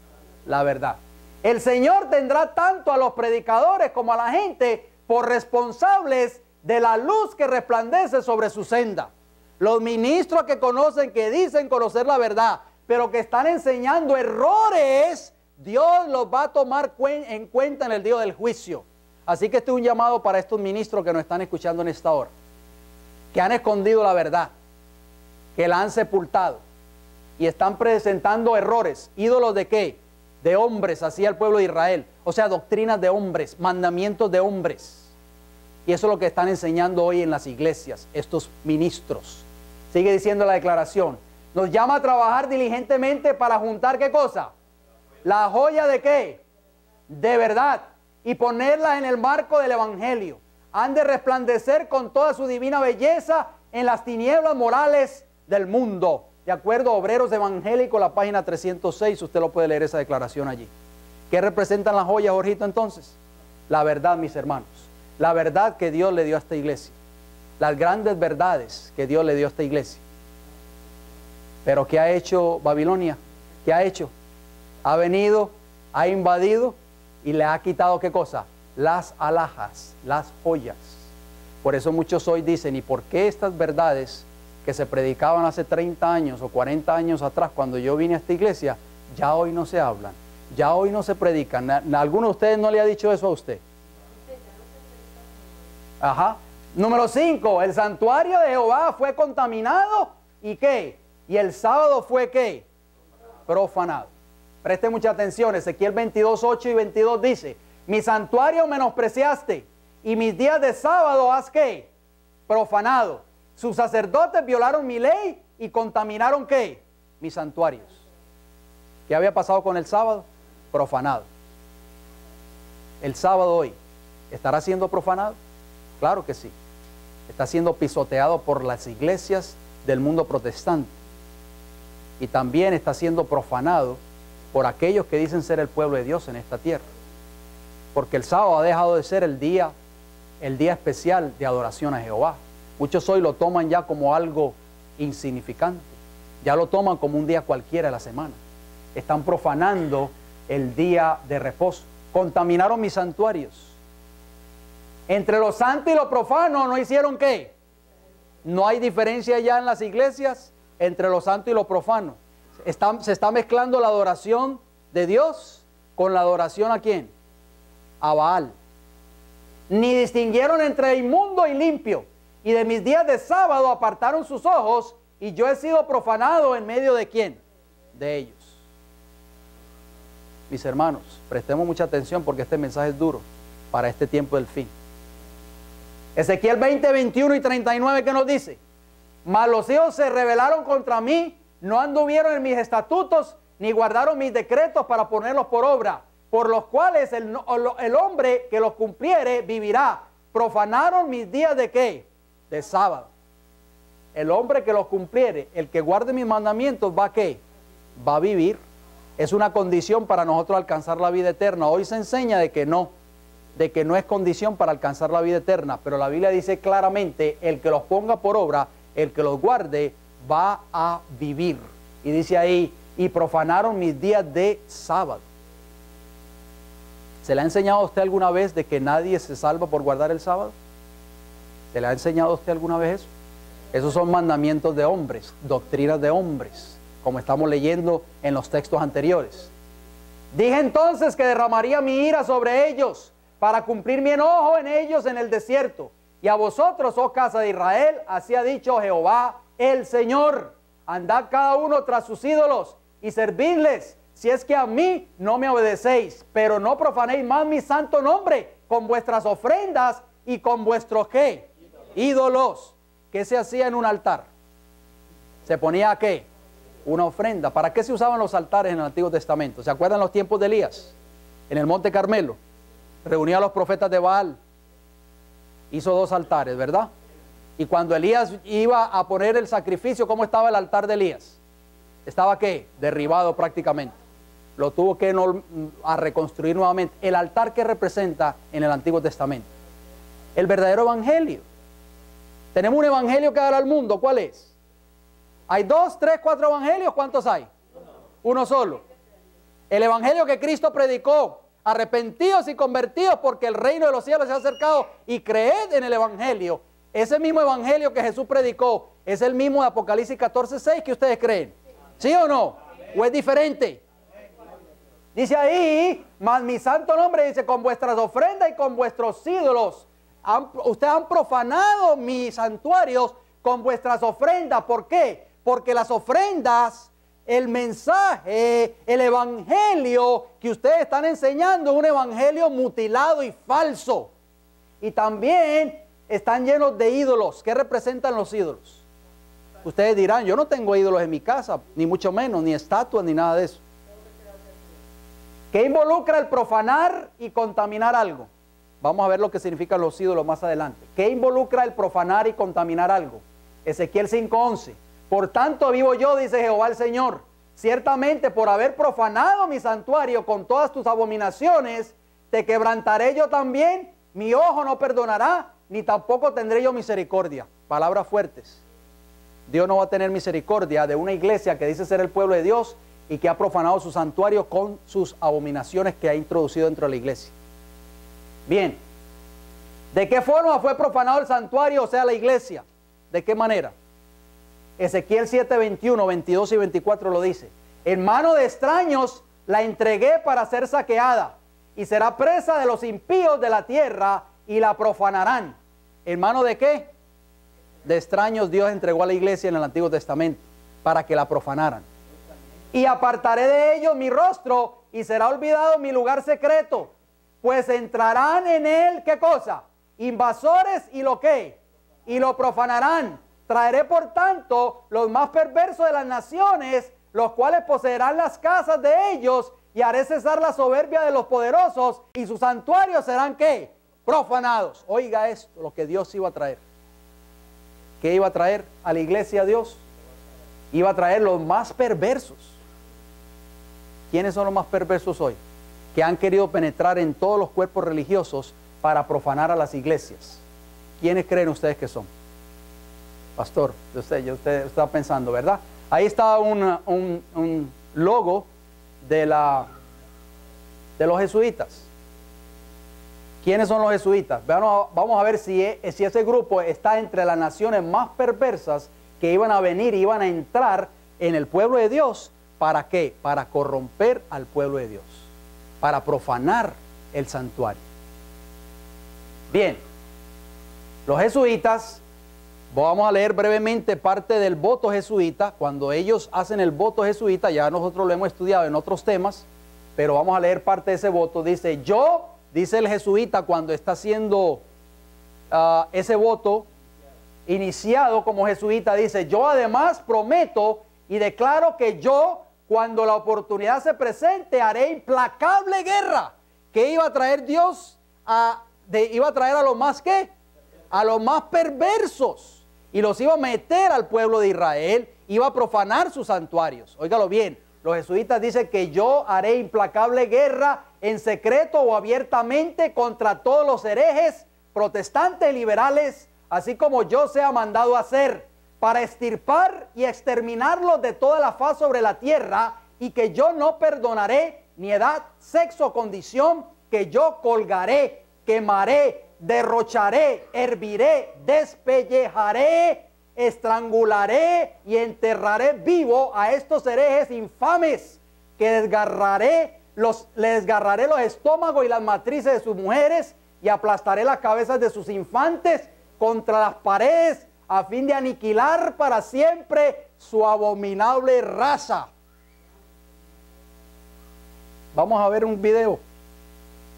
Speaker 1: La verdad. El Señor tendrá tanto a los predicadores como a la gente por responsables de la luz que resplandece sobre su senda. Los ministros que conocen, que dicen conocer la verdad, pero que están enseñando errores, Dios los va a tomar en cuenta en el día del juicio. Así que este es un llamado para estos ministros que nos están escuchando en esta hora, que han escondido la verdad, que la han sepultado y están presentando errores. ¿Ídolos de qué? De hombres hacia el pueblo de Israel. O sea, doctrinas de hombres, mandamientos de hombres. Y eso es lo que están enseñando hoy en las iglesias, estos ministros. Sigue diciendo la declaración. Nos llama a trabajar diligentemente para juntar ¿qué cosa? La joya de ¿qué? De verdad. Y ponerla en el marco del evangelio. Han de resplandecer con toda su divina belleza en las tinieblas morales del mundo. De acuerdo a Obreros Evangélicos, la página 306, usted lo puede leer esa declaración allí. ¿Qué representan las joyas, Jorgito, entonces? La verdad, mis hermanos. La verdad que Dios le dio a esta iglesia. Las grandes verdades que Dios le dio a esta iglesia. Pero ¿qué ha hecho Babilonia? ¿Qué ha hecho? Ha venido, ha invadido y le ha quitado ¿qué cosa? Las alhajas, las joyas. Por eso muchos hoy dicen, ¿y por qué estas verdades que se predicaban hace 30 años o 40 años atrás cuando yo vine a esta iglesia, ya hoy no se hablan? Ya hoy no se predican. ¿Alguno de ustedes no le ha dicho eso a usted? Ajá. Número 5, el santuario de Jehová fue contaminado. ¿Y qué? Y el sábado fue ¿qué? Profanado. Preste mucha atención. Ezequiel 22, 8 y 22 dice: mi santuario menospreciaste y mis días de sábado has ¿qué? Profanado. Sus sacerdotes violaron mi ley y contaminaron ¿qué? Mis santuarios. ¿Qué había pasado con el sábado? Profanado. El sábado hoy, ¿estará siendo profanado? Claro que sí. Está siendo pisoteado por las iglesias del mundo protestante. Y también está siendo profanado por aquellos que dicen ser el pueblo de Dios en esta tierra. Porque el sábado ha dejado de ser el día especial de adoración a Jehová. Muchos hoy lo toman ya como algo insignificante. Ya lo toman como un día cualquiera de la semana. Están profanando el día de reposo. Contaminaron mis santuarios. Entre lo santo y lo profano no hicieron ¿qué? No hay diferencia ya en las iglesias entre lo santo y lo profano. Se está mezclando la adoración de Dios con la adoración ¿a quién? A Baal. Ni distinguieron entre inmundo y limpio. Y de mis días de sábado apartaron sus ojos, y yo he sido profanado en medio de ¿quién? De ellos. Mis hermanos, prestemos mucha atención porque este mensaje es duro para este tiempo del fin. Ezequiel 20, 21 y 39, ¿qué nos dice? Mas los hijos se rebelaron contra mí, no anduvieron en mis estatutos, ni guardaron mis decretos para ponerlos por obra, por los cuales el hombre que los cumpliere vivirá. Profanaron mis días ¿de qué? De sábado. El hombre que los cumpliere, el que guarde mis mandamientos, ¿va a qué? Va a vivir. Es una condición para nosotros alcanzar la vida eterna. Hoy se enseña de que no es condición para alcanzar la vida eterna, pero la Biblia dice claramente, el que los ponga por obra, el que los guarde, va a vivir. Y dice ahí, y profanaron mis días de sábado. ¿Se le ha enseñado a usted alguna vez de que nadie se salva por guardar el sábado? ¿Se le ha enseñado a usted alguna vez eso? Esos son mandamientos de hombres, doctrinas de hombres, como estamos leyendo en los textos anteriores. Dije entonces que derramaría mi ira sobre ellos, para cumplir mi enojo en ellos en el desierto. Y a vosotros, oh casa de Israel, así ha dicho Jehová el Señor: andad cada uno tras sus ídolos y servidles, si es que a mí no me obedecéis, pero no profanéis más mi santo nombre con vuestras ofrendas y con vuestros ¿qué? Ídolos. ¿Qué se hacía en un altar? ¿Se ponía ¿qué? Una ofrenda. ¿Para qué se usaban los altares en el Antiguo Testamento? ¿Se acuerdan los tiempos de Elías? En el Monte Carmelo. Reunía a los profetas de Baal. Hizo 2 altares, ¿verdad? Y cuando Elías iba a poner el sacrificio, ¿cómo estaba el altar de Elías? Estaba ¿qué? Derribado prácticamente. Lo tuvo que a reconstruir nuevamente. El altar que representa en el Antiguo Testamento. El verdadero evangelio. Tenemos un evangelio que dar al mundo. ¿Cuál es? ¿Hay 2, 3, 4 evangelios? ¿Cuántos hay? Uno solo. El evangelio que Cristo predicó. Arrepentidos y convertidos porque el reino de los cielos se ha acercado, y creed en el evangelio. Ese mismo evangelio que Jesús predicó es el mismo de Apocalipsis 14:6 que ustedes creen. ¿Sí o no? ¿O es diferente? Dice ahí, mas mi santo nombre, dice, con vuestras ofrendas y con vuestros ídolos. Ustedes han profanado mis santuarios con vuestras ofrendas. ¿Por qué? Porque las ofrendas, el mensaje, el evangelio que ustedes están enseñando es un evangelio mutilado y falso. Y también están llenos de ídolos. ¿Qué representan los ídolos? Ustedes dirán, yo no tengo ídolos en mi casa, ni mucho menos, ni estatuas, ni nada de eso. ¿Qué involucra el profanar y contaminar algo? Vamos a ver lo que significan los ídolos más adelante. ¿Qué involucra el profanar y contaminar algo? Ezequiel 5:11. Por tanto vivo yo, dice Jehová el Señor, ciertamente por haber profanado mi santuario con todas tus abominaciones, te quebrantaré yo también, mi ojo no perdonará, ni tampoco tendré yo misericordia. Palabras fuertes. Dios no va a tener misericordia de una iglesia que dice ser el pueblo de Dios y que ha profanado su santuario con sus abominaciones que ha introducido dentro de la iglesia. Bien, ¿de qué forma fue profanado el santuario, o sea, la iglesia? ¿De qué manera? Ezequiel 7:21, 22 y 24 lo dice. En mano de extraños la entregué para ser saqueada, y será presa de los impíos de la tierra, y la profanarán. ¿En mano de qué? De extraños Dios entregó a la iglesia en el Antiguo Testamento, para que la profanaran. Y apartaré de ellos mi rostro, y será olvidado mi lugar secreto, pues entrarán en él, ¿qué cosa? Invasores, y lo que, y lo profanarán. Traeré por tanto los más perversos de las naciones, los cuales poseerán las casas de ellos, y haré cesar la soberbia de los poderosos, y sus santuarios serán ¿qué? Profanados. Oiga esto, lo que Dios iba a traer. ¿Qué iba a traer a la iglesia Dios? Iba a traer los más perversos. ¿Quiénes son los más perversos hoy? Que han querido penetrar en todos los cuerpos religiosos para profanar a las iglesias. ¿Quiénes creen ustedes que son? Pastor, usted está pensando, ¿verdad? Ahí está un logo de los jesuitas. ¿Quiénes son los jesuitas? Vamos a ver si ese grupo está entre las naciones más perversas que iban a venir, iban a entrar en el pueblo de Dios. ¿Para qué? Para corromper al pueblo de Dios, para profanar el santuario. Bien, los jesuitas, vamos a leer brevemente parte del voto jesuita. Cuando ellos hacen el voto jesuita, ya nosotros lo hemos estudiado en otros temas, pero vamos a leer parte de ese voto. Dice, dice el jesuita cuando está haciendo ese voto iniciado como jesuita, dice, yo además prometo y declaro que yo, cuando la oportunidad se presente, haré implacable guerra. ¿Qué iba a traer Dios? Iba a traer a los más ¿qué? A los más perversos, y los iba a meter al pueblo de Israel, iba a profanar sus santuarios. Óigalo bien, los jesuitas dicen que yo haré implacable guerra en secreto o abiertamente contra todos los herejes, protestantes y liberales, así como yo sea mandado a hacer, para extirpar y exterminarlos de toda la faz sobre la tierra, y que yo no perdonaré ni edad, sexo o condición, que yo colgaré, quemaré, derrocharé, herviré, despellejaré, estrangularé y enterraré vivo a estos herejes infames, que les desgarraré los estómagos y las matrices de sus mujeres, y aplastaré las cabezas de sus infantes contra las paredes, a fin de aniquilar para siempre su abominable raza. Vamos a ver un video.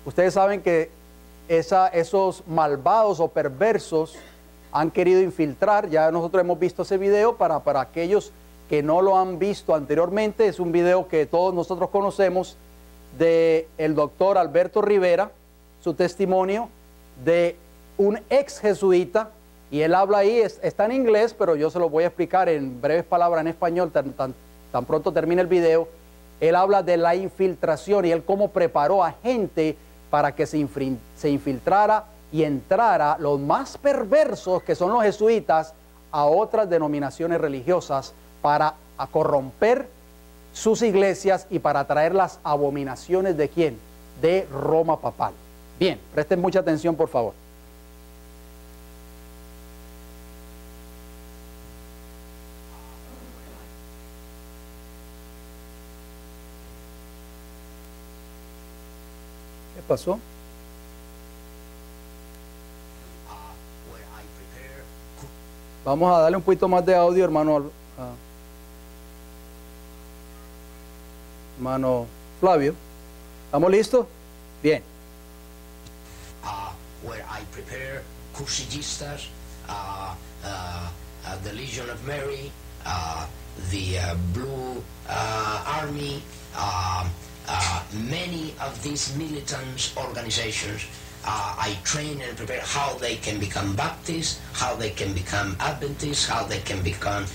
Speaker 1: Ustedes saben que esos malvados o perversos han querido infiltrar. Ya nosotros hemos visto ese video. Para aquellos que no lo han visto anteriormente, es un video que todos nosotros conocemos de el doctor Alberto Rivera, su testimonio de un ex jesuita, y él habla ahí, está en inglés, pero yo se lo voy a explicar en breves palabras en español, tan pronto termine el video. Él habla de la infiltración y él cómo preparó a gente para que se infiltrara y entrara los más perversos, que son los jesuitas, a otras denominaciones religiosas para corromper sus iglesias y para traer las abominaciones ¿de quién? De Roma papal. Bien, presten mucha atención, por favor. ¿Qué pasó? Vamos a darle un poquito más de audio, hermano Flavio. ¿Estamos listos? Bien.
Speaker 2: Where I prepare Cursillistas, the Legion of Mary, the Blue Army, many of these militant organizations. I train and prepare how they can become Baptists, how they can become Adventists, how they can become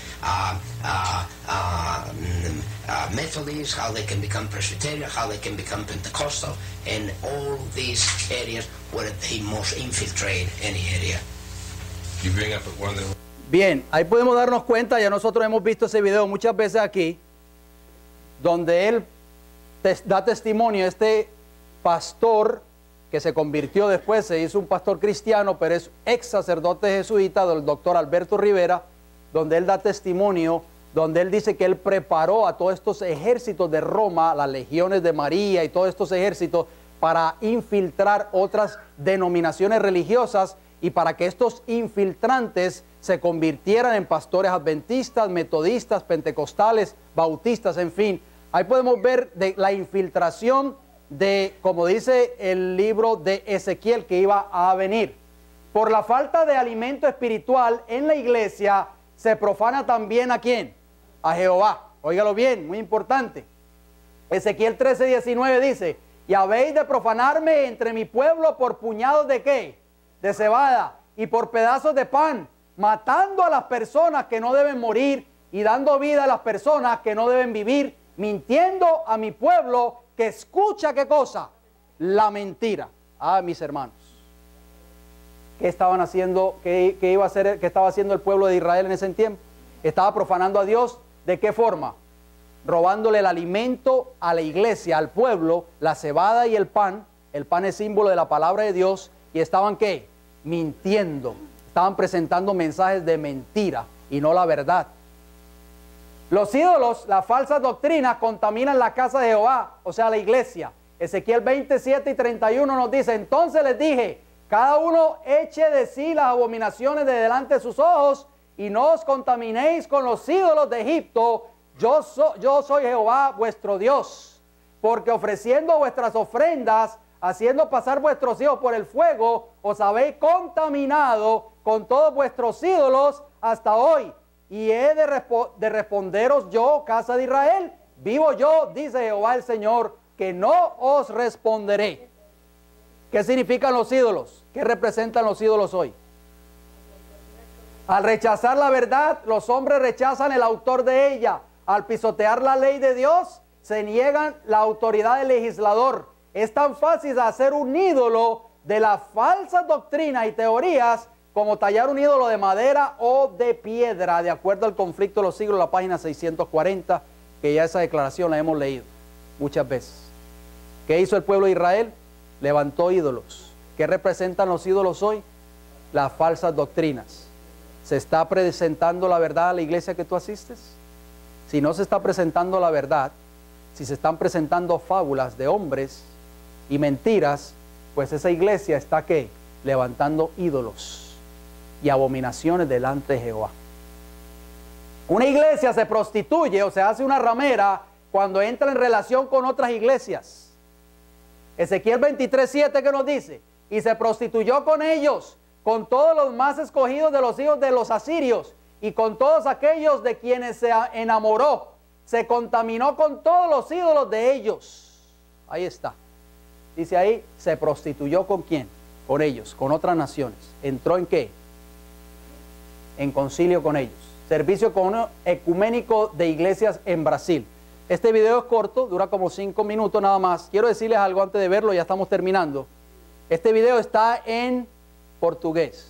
Speaker 2: Methodists, how they can become Presbyterian, how they can become Pentecostal, and all these areas where they must infiltrate any area.
Speaker 3: You bring up one of the...
Speaker 1: Bien, ahí podemos darnos cuenta, ya nosotros hemos visto ese video muchas veces aquí, donde él da testimonio, este pastor que se convirtió después, se hizo un pastor cristiano, pero es ex sacerdote jesuita, del doctor Alberto Rivera, donde él da testimonio donde él dice que él preparó a todos estos ejércitos de Roma, las legiones de María y todos estos ejércitos, para infiltrar otras denominaciones religiosas y para que estos infiltrantes se convirtieran en pastores adventistas, metodistas, pentecostales, bautistas, en fin. Ahí podemos ver de la infiltración de, como dice el libro de Ezequiel, que iba a venir. Por la falta de alimento espiritual en la iglesia, se profana también ¿a quién? A Jehová. Óigalo bien, muy importante. Ezequiel 13:19 dice: y habéis de profanarme entre mi pueblo por puñados de ¿qué? De cebada y por pedazos de pan, matando a las personas que no deben morir y dando vida a las personas que no deben vivir, mintiendo a mi pueblo que escucha ¿qué cosa? La mentira. Ah, mis hermanos, ¿qué estaban haciendo? ¿Qué iba a hacer? ¿Qué estaba haciendo el pueblo de Israel en ese tiempo? Estaba profanando a Dios. ¿De qué forma? Robándole el alimento a la iglesia, al pueblo, la cebada y el pan. El pan es símbolo de la palabra de Dios. ¿Y estaban qué? Mintiendo. Estaban presentando mensajes de mentira y no la verdad. Los ídolos, las falsas doctrinas, contaminan la casa de Jehová, o sea, la iglesia. Ezequiel 27:31 nos dice: entonces les dije, cada uno eche de sí las abominaciones de delante de sus ojos y no os contaminéis con los ídolos de Egipto. Yo soy Jehová vuestro Dios, porque ofreciendo vuestras ofrendas, haciendo pasar vuestros hijos por el fuego, os habéis contaminado con todos vuestros ídolos hasta hoy. Y he de responderos yo, casa de Israel, vivo yo, dice Jehová el Señor, que no os responderé. ¿Qué significan los ídolos? ¿Qué representan los ídolos hoy? Al rechazar la verdad, los hombres rechazan el autor de ella. Al pisotear la ley de Dios, se niegan la autoridad del legislador. Es tan fácil hacer un ídolo de las falsas doctrinas y teorías como tallar un ídolo de madera o de piedra, de acuerdo al conflicto de los siglos, la página 640, que ya esa declaración la hemos leído muchas veces. ¿Qué hizo el pueblo de Israel? Levantó ídolos. ¿Qué representan los ídolos hoy? Las falsas doctrinas. ¿Se está presentando la verdad a la iglesia que tú asistes? Si no se está presentando la verdad, si se están presentando fábulas de hombres y mentiras, pues esa iglesia está ¿qué? Levantando ídolos y abominaciones delante de Jehová. Una iglesia se prostituye o se hace una ramera cuando entra en relación con otras iglesias. Ezequiel 23:7 que nos dice: y se prostituyó con ellos, con todos los más escogidos de los hijos de los asirios y con todos aquellos de quienes se enamoró. Se contaminó con todos los ídolos de ellos. Ahí está. Dice ahí, se prostituyó ¿con quién? Con ellos, con otras naciones. ¿Entró en qué? En concilio con ellos. Servicio ecuménico de iglesias en Brasil. Este video es corto, dura como 5 minutos nada más. Quiero decirles algo antes de verlo, ya estamos terminando. Este video está en portugués.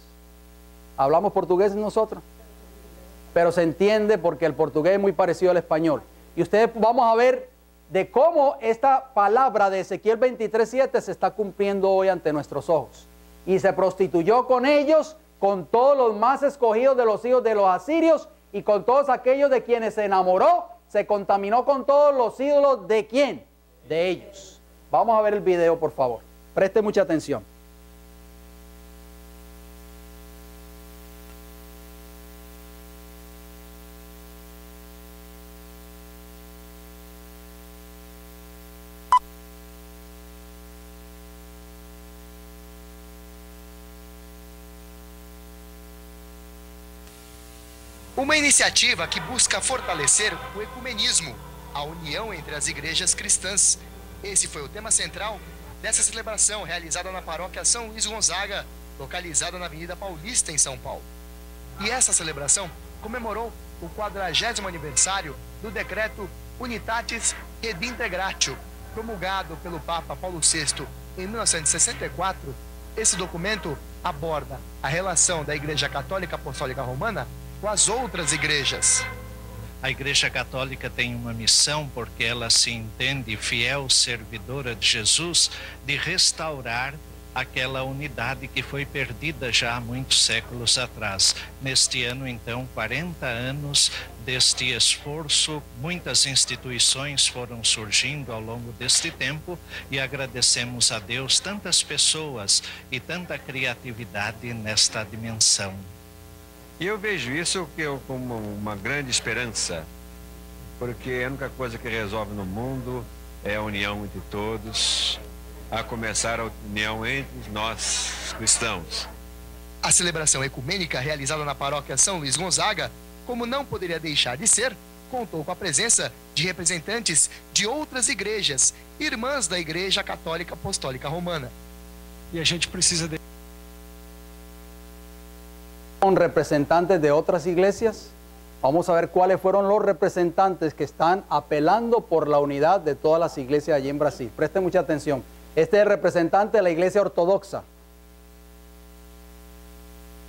Speaker 1: ¿Hablamos portugués nosotros? Pero se entiende porque el portugués es muy parecido al español. Y ustedes vamos a ver de cómo esta palabra de Ezequiel 23:7 se está cumpliendo hoy ante nuestros ojos. Y se prostituyó con ellos, con todos los más escogidos de los hijos de los asirios y con todos aquellos de quienes se enamoró. Se contaminó con todos los ídolos ¿de quién? De ellos. Vamos a ver el video, por favor. Preste mucha atención.
Speaker 4: Uma iniciativa que busca fortalecer o ecumenismo, a união entre as igrejas cristãs. Esse foi o tema central dessa celebração realizada na paróquia São Luís Gonzaga, localizada na Avenida Paulista, em São Paulo. E essa celebração comemorou o 40º aniversário do decreto Unitatis Redintegratio, promulgado pelo Papa Paulo VI em 1964. Esse documento aborda a relação da Igreja Católica Apostólica Romana com as outras igrejas.
Speaker 5: A Igreja Católica tem uma missão, porque ela se entende fiel servidora de Jesus, de restaurar aquela unidade que foi perdida já há muitos séculos atrás. Neste ano, então, 40 anos deste esforço, muitas instituições foram surgindo ao longo deste tempo e agradecemos a Deus tantas pessoas e tanta criatividade nesta dimensão.
Speaker 6: E eu vejo isso como uma grande esperança, porque a única coisa que resolve no mundo é a união entre todos, a começar a união entre nós cristãos.
Speaker 4: A celebração ecumênica realizada na paróquia São Luís Gonzaga, como não poderia deixar de ser, contou com a presença de representantes de outras igrejas, irmãs da Igreja Católica Apostólica Romana.
Speaker 7: E a gente precisa de
Speaker 1: Con representantes de otras iglesias. Vamos a ver cuáles fueron los representantes que están apelando por la unidad de todas las iglesias allí en Brasil. Presten mucha atención. Este es el representante de la iglesia ortodoxa.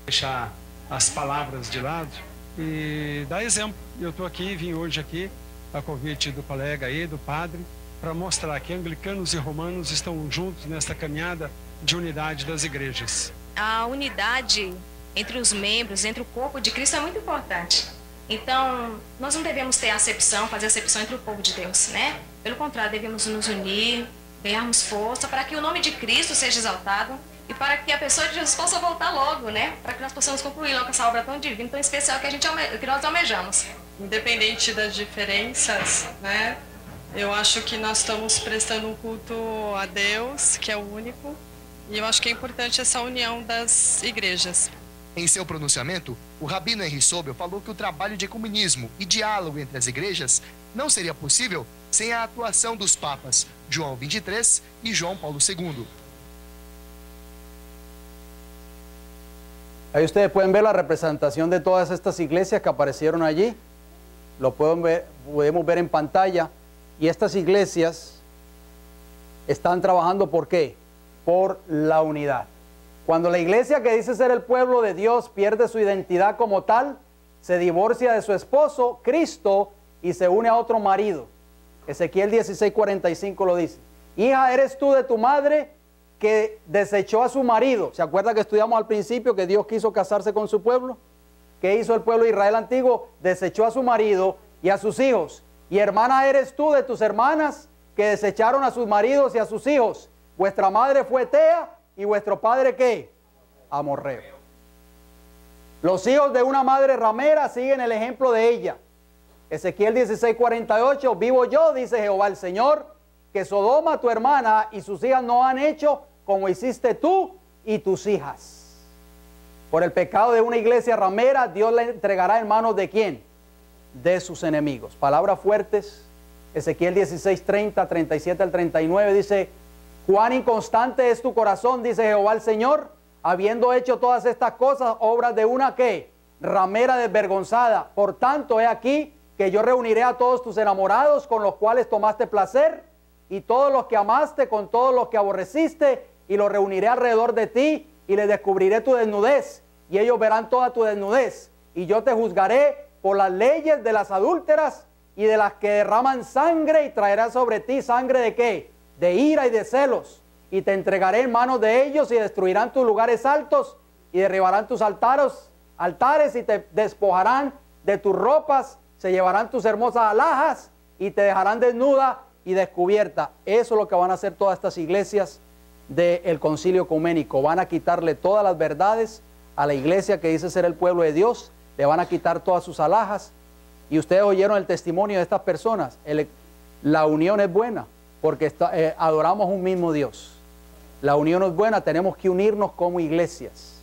Speaker 7: deixar as palavras de lado e dar exemplo. Eu estou aqui, vim hoje aqui, a convite do colega aí, do padre, para mostrar que anglicanos e romanos estão juntos nesta caminhada de unidade das igrejas.
Speaker 8: A unidade entre os membros, entre o corpo de Cristo é muito importante. Então, nós não devemos ter acepção, fazer acepção entre o povo de Deus, né? Pelo contrário, devemos nos unir, ganharmos força para que o nome de Cristo seja exaltado e para que a pessoa de Jesus possa voltar logo, né? Para que nós possamos concluir logo essa obra tão divina, tão especial que nós almejamos.
Speaker 9: Independente das diferenças, né? Eu acho que nós estamos prestando um culto a Deus, que é o único, e eu acho que é importante essa união das igrejas.
Speaker 4: Em seu pronunciamento, o rabino Henri Sobel falou que o trabalho de ecumenismo e diálogo entre as igrejas não seria possível sem a atuação dos papas João XXIII e João Paulo II.
Speaker 1: Ahí ustedes pueden ver la representación de todas estas iglesias que aparecieron allí. Lo podemos ver en pantalla. Y estas iglesias están trabajando ¿por qué? Por la unidad. Cuando la iglesia que dice ser el pueblo de Dios pierde su identidad como tal, se divorcia de su esposo, Cristo, y se une a otro marido. Ezequiel 16:45 lo dice. Hija, ¿eres tú de tu madre que desechó a su marido? ¿Se acuerda que estudiamos al principio que Dios quiso casarse con su pueblo? ¿Qué hizo el pueblo de Israel antiguo? Desechó a su marido y a sus hijos. Y hermana, ¿eres tú de tus hermanas que desecharon a sus maridos y a sus hijos? Vuestra madre fue Tea y vuestro padre ¿qué? Amorreo. Los hijos de una madre ramera siguen el ejemplo de ella. Ezequiel 16:48, vivo yo, dice Jehová el Señor, que Sodoma, tu hermana, y sus hijas no han hecho como hiciste tú y tus hijas. Por el pecado de una iglesia ramera, Dios la entregará en manos de ¿quién? De sus enemigos. Palabras fuertes. Ezequiel 16:30, 37 al 39 dice, cuán inconstante es tu corazón, dice Jehová el Señor, habiendo hecho todas estas cosas, obras de una ¿qué? Ramera desvergonzada. Por tanto, he aquí que yo reuniré a todos tus enamorados con los cuales tomaste placer, y todos los que amaste con todos los que aborreciste, y los reuniré alrededor de ti, y les descubriré tu desnudez, y ellos verán toda tu desnudez, y yo te juzgaré por las leyes de las adúlteras y de las que derraman sangre, y traeré sobre ti sangre de ¿qué? De ira y de celos, y te entregaré en manos de ellos, y destruirán tus lugares altos, y derribarán tus altares, y te despojarán de tus ropas, se llevarán tus hermosas alhajas, y te dejarán desnuda y descubierta. Eso es lo que van a hacer todas estas iglesias del concilio ecuménico. Van a quitarle todas las verdades a la iglesia que dice ser el pueblo de Dios, le van a quitar todas sus alhajas. Y ustedes oyeron el testimonio de estas personas. La unión es buena porque adoramos un mismo Dios. La unión es buena, tenemos que unirnos como iglesias.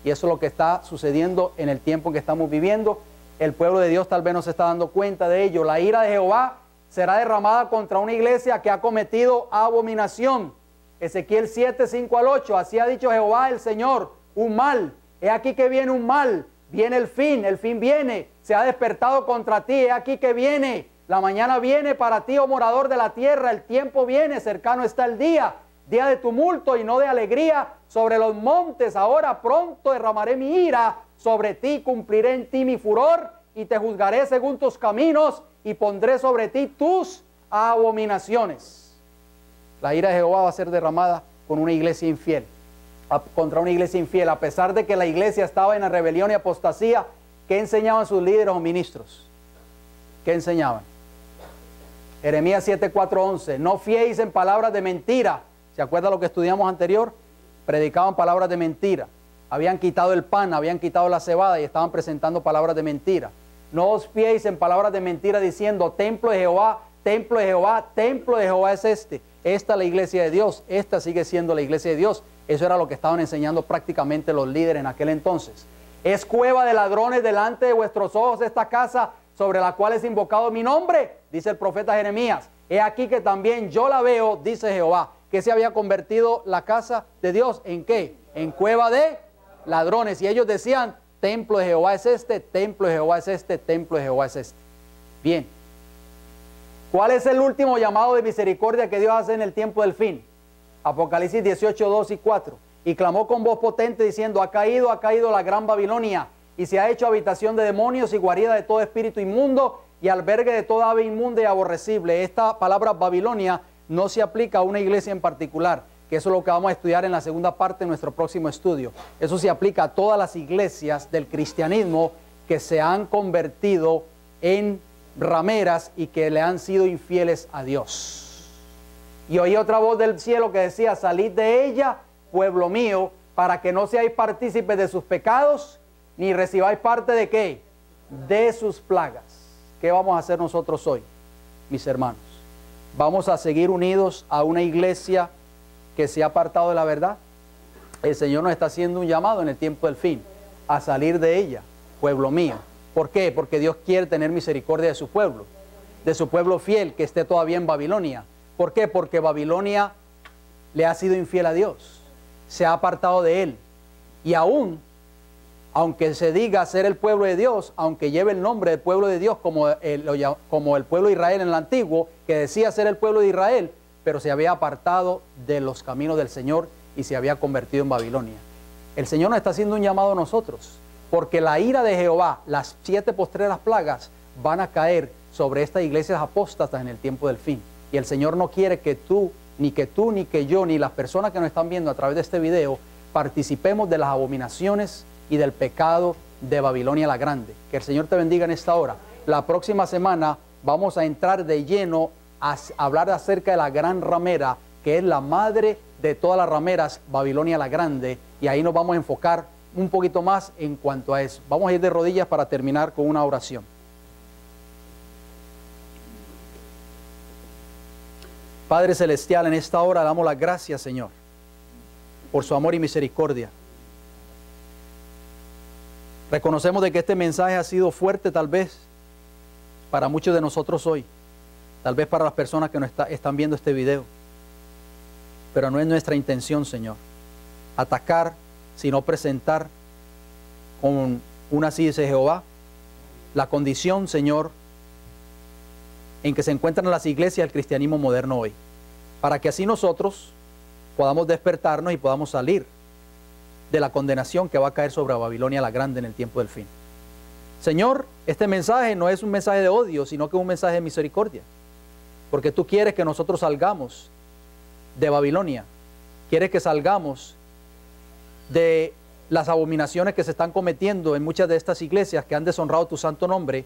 Speaker 1: Y eso es lo que está sucediendo en el tiempo en que estamos viviendo. El pueblo de Dios tal vez no se está dando cuenta de ello. La ira de Jehová será derramada contra una iglesia que ha cometido abominación. Ezequiel 7, 5 al 8. Así ha dicho Jehová el Señor, un mal. He aquí que viene un mal. Viene el fin viene. Se ha despertado contra ti. He aquí que viene. La mañana viene para ti, oh morador de la tierra. El tiempo viene, cercano está el día. Día de tumulto y no de alegría sobre los montes. Ahora pronto derramaré mi ira sobre ti, cumpliré en ti mi furor y te juzgaré según tus caminos y pondré sobre ti tus abominaciones. La ira de Jehová va a ser derramada con una iglesia infiel. contra una iglesia infiel, a pesar de que la iglesia estaba en rebelión y apostasía. ¿Qué enseñaban sus líderes o ministros? ¿Qué enseñaban? Jeremías 7:4-11, no fiéis en palabras de mentira. ¿Se acuerda lo que estudiamos anterior? Predicaban palabras de mentira. Habían quitado el pan, habían quitado la cebada y estaban presentando palabras de mentira. No os fiéis en palabras de mentira diciendo, templo de Jehová, templo de Jehová, templo de Jehová es este. Esta es la iglesia de Dios, esta sigue siendo la iglesia de Dios. Eso era lo que estaban enseñando prácticamente los líderes en aquel entonces. Es cueva de ladrones delante de vuestros ojos esta casa sobre la cual es invocado mi nombre, dice el profeta Jeremías. He aquí que también yo la veo, dice Jehová. ¿Qué se había convertido la casa de Dios? ¿En qué? En cueva de ladrones. Y ellos decían, templo de Jehová es este, templo de Jehová es este, templo de Jehová es este. Bien. ¿Cuál es el último llamado de misericordia que Dios hace en el tiempo del fin? Apocalipsis 18:2-4. Y clamó con voz potente diciendo, ha caído la gran Babilonia, y se ha hecho habitación de demonios y guarida de todo espíritu inmundo y albergue de toda ave inmunda y aborrecible. Esta palabra Babilonia no se aplica a una iglesia en particular, que eso es lo que vamos a estudiar en la segunda parte de nuestro próximo estudio. Eso se aplica a todas las iglesias del cristianismo que se han convertido en rameras y que le han sido infieles a Dios. Y oí otra voz del cielo que decía, salid de ella, pueblo mío, para que no seáis partícipes de sus pecados, ni recibáis parte de ¿qué? De sus plagas. ¿Qué vamos a hacer nosotros hoy, mis hermanos? ¿Vamos a seguir unidos a una iglesia que se ha apartado de la verdad? El Señor nos está haciendo un llamado en el tiempo del fin, a salir de ella, pueblo mío. ¿Por qué? Porque Dios quiere tener misericordia de su pueblo fiel que esté todavía en Babilonia. ¿Por qué? Porque Babilonia le ha sido infiel a Dios, se ha apartado de Él. Y aún, aunque se diga ser el pueblo de Dios, aunque lleve el nombre del pueblo de Dios como el pueblo de Israel en el antiguo, que decía ser el pueblo de Israel, pero se había apartado de los caminos del Señor y se había convertido en Babilonia. El Señor nos está haciendo un llamado a nosotros, porque la ira de Jehová, las 7 postreras plagas, van a caer sobre estas iglesias apóstatas en el tiempo del fin. Y el Señor no quiere que tú, ni que yo, ni las personas que nos están viendo a través de este video, participemos de las abominaciones y del pecado de Babilonia la Grande. Que el Señor te bendiga en esta hora. La próxima semana vamos a entrar de lleno a hablar acerca de la gran ramera, que es la madre de todas las rameras, Babilonia la Grande, y ahí nos vamos a enfocar un poquito más en cuanto a eso. Vamos a ir de rodillas para terminar con una oración. Padre Celestial, en esta hora damos las gracias, Señor, por su amor y misericordia. Reconocemos de que este mensaje ha sido fuerte tal vez para muchos de nosotros hoy, tal vez para las personas que nos están viendo este video, pero no es nuestra intención, Señor, atacar, sino presentar con una así dice Jehová, la condición, Señor, en que se encuentran las iglesias del cristianismo moderno hoy, para que así nosotros podamos despertarnos y podamos salir de la condenación que va a caer sobre Babilonia la Grande en el tiempo del fin. Señor, este mensaje no es un mensaje de odio, sino que es un mensaje de misericordia, porque tú quieres que nosotros salgamos de Babilonia, quieres que salgamos de las abominaciones que se están cometiendo en muchas de estas iglesias que han deshonrado tu santo nombre,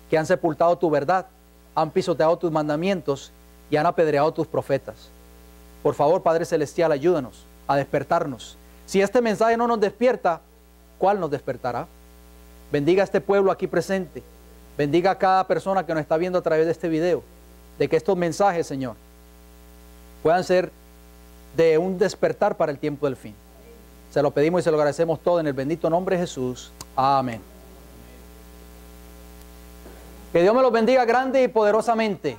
Speaker 1: que han sepultado tu verdad, han pisoteado tus mandamientos y han apedreado tus profetas. Por favor, Padre Celestial, ayúdanos a despertarnos. Si este mensaje no nos despierta, ¿cuál nos despertará? Bendiga a este pueblo aquí presente. Bendiga a cada persona que nos está viendo a través de este video, de que estos mensajes, Señor, puedan ser de un despertar para el tiempo del fin. Se lo pedimos y se lo agradecemos todo en el bendito nombre de Jesús. Amén. Que Dios me los bendiga grande y poderosamente.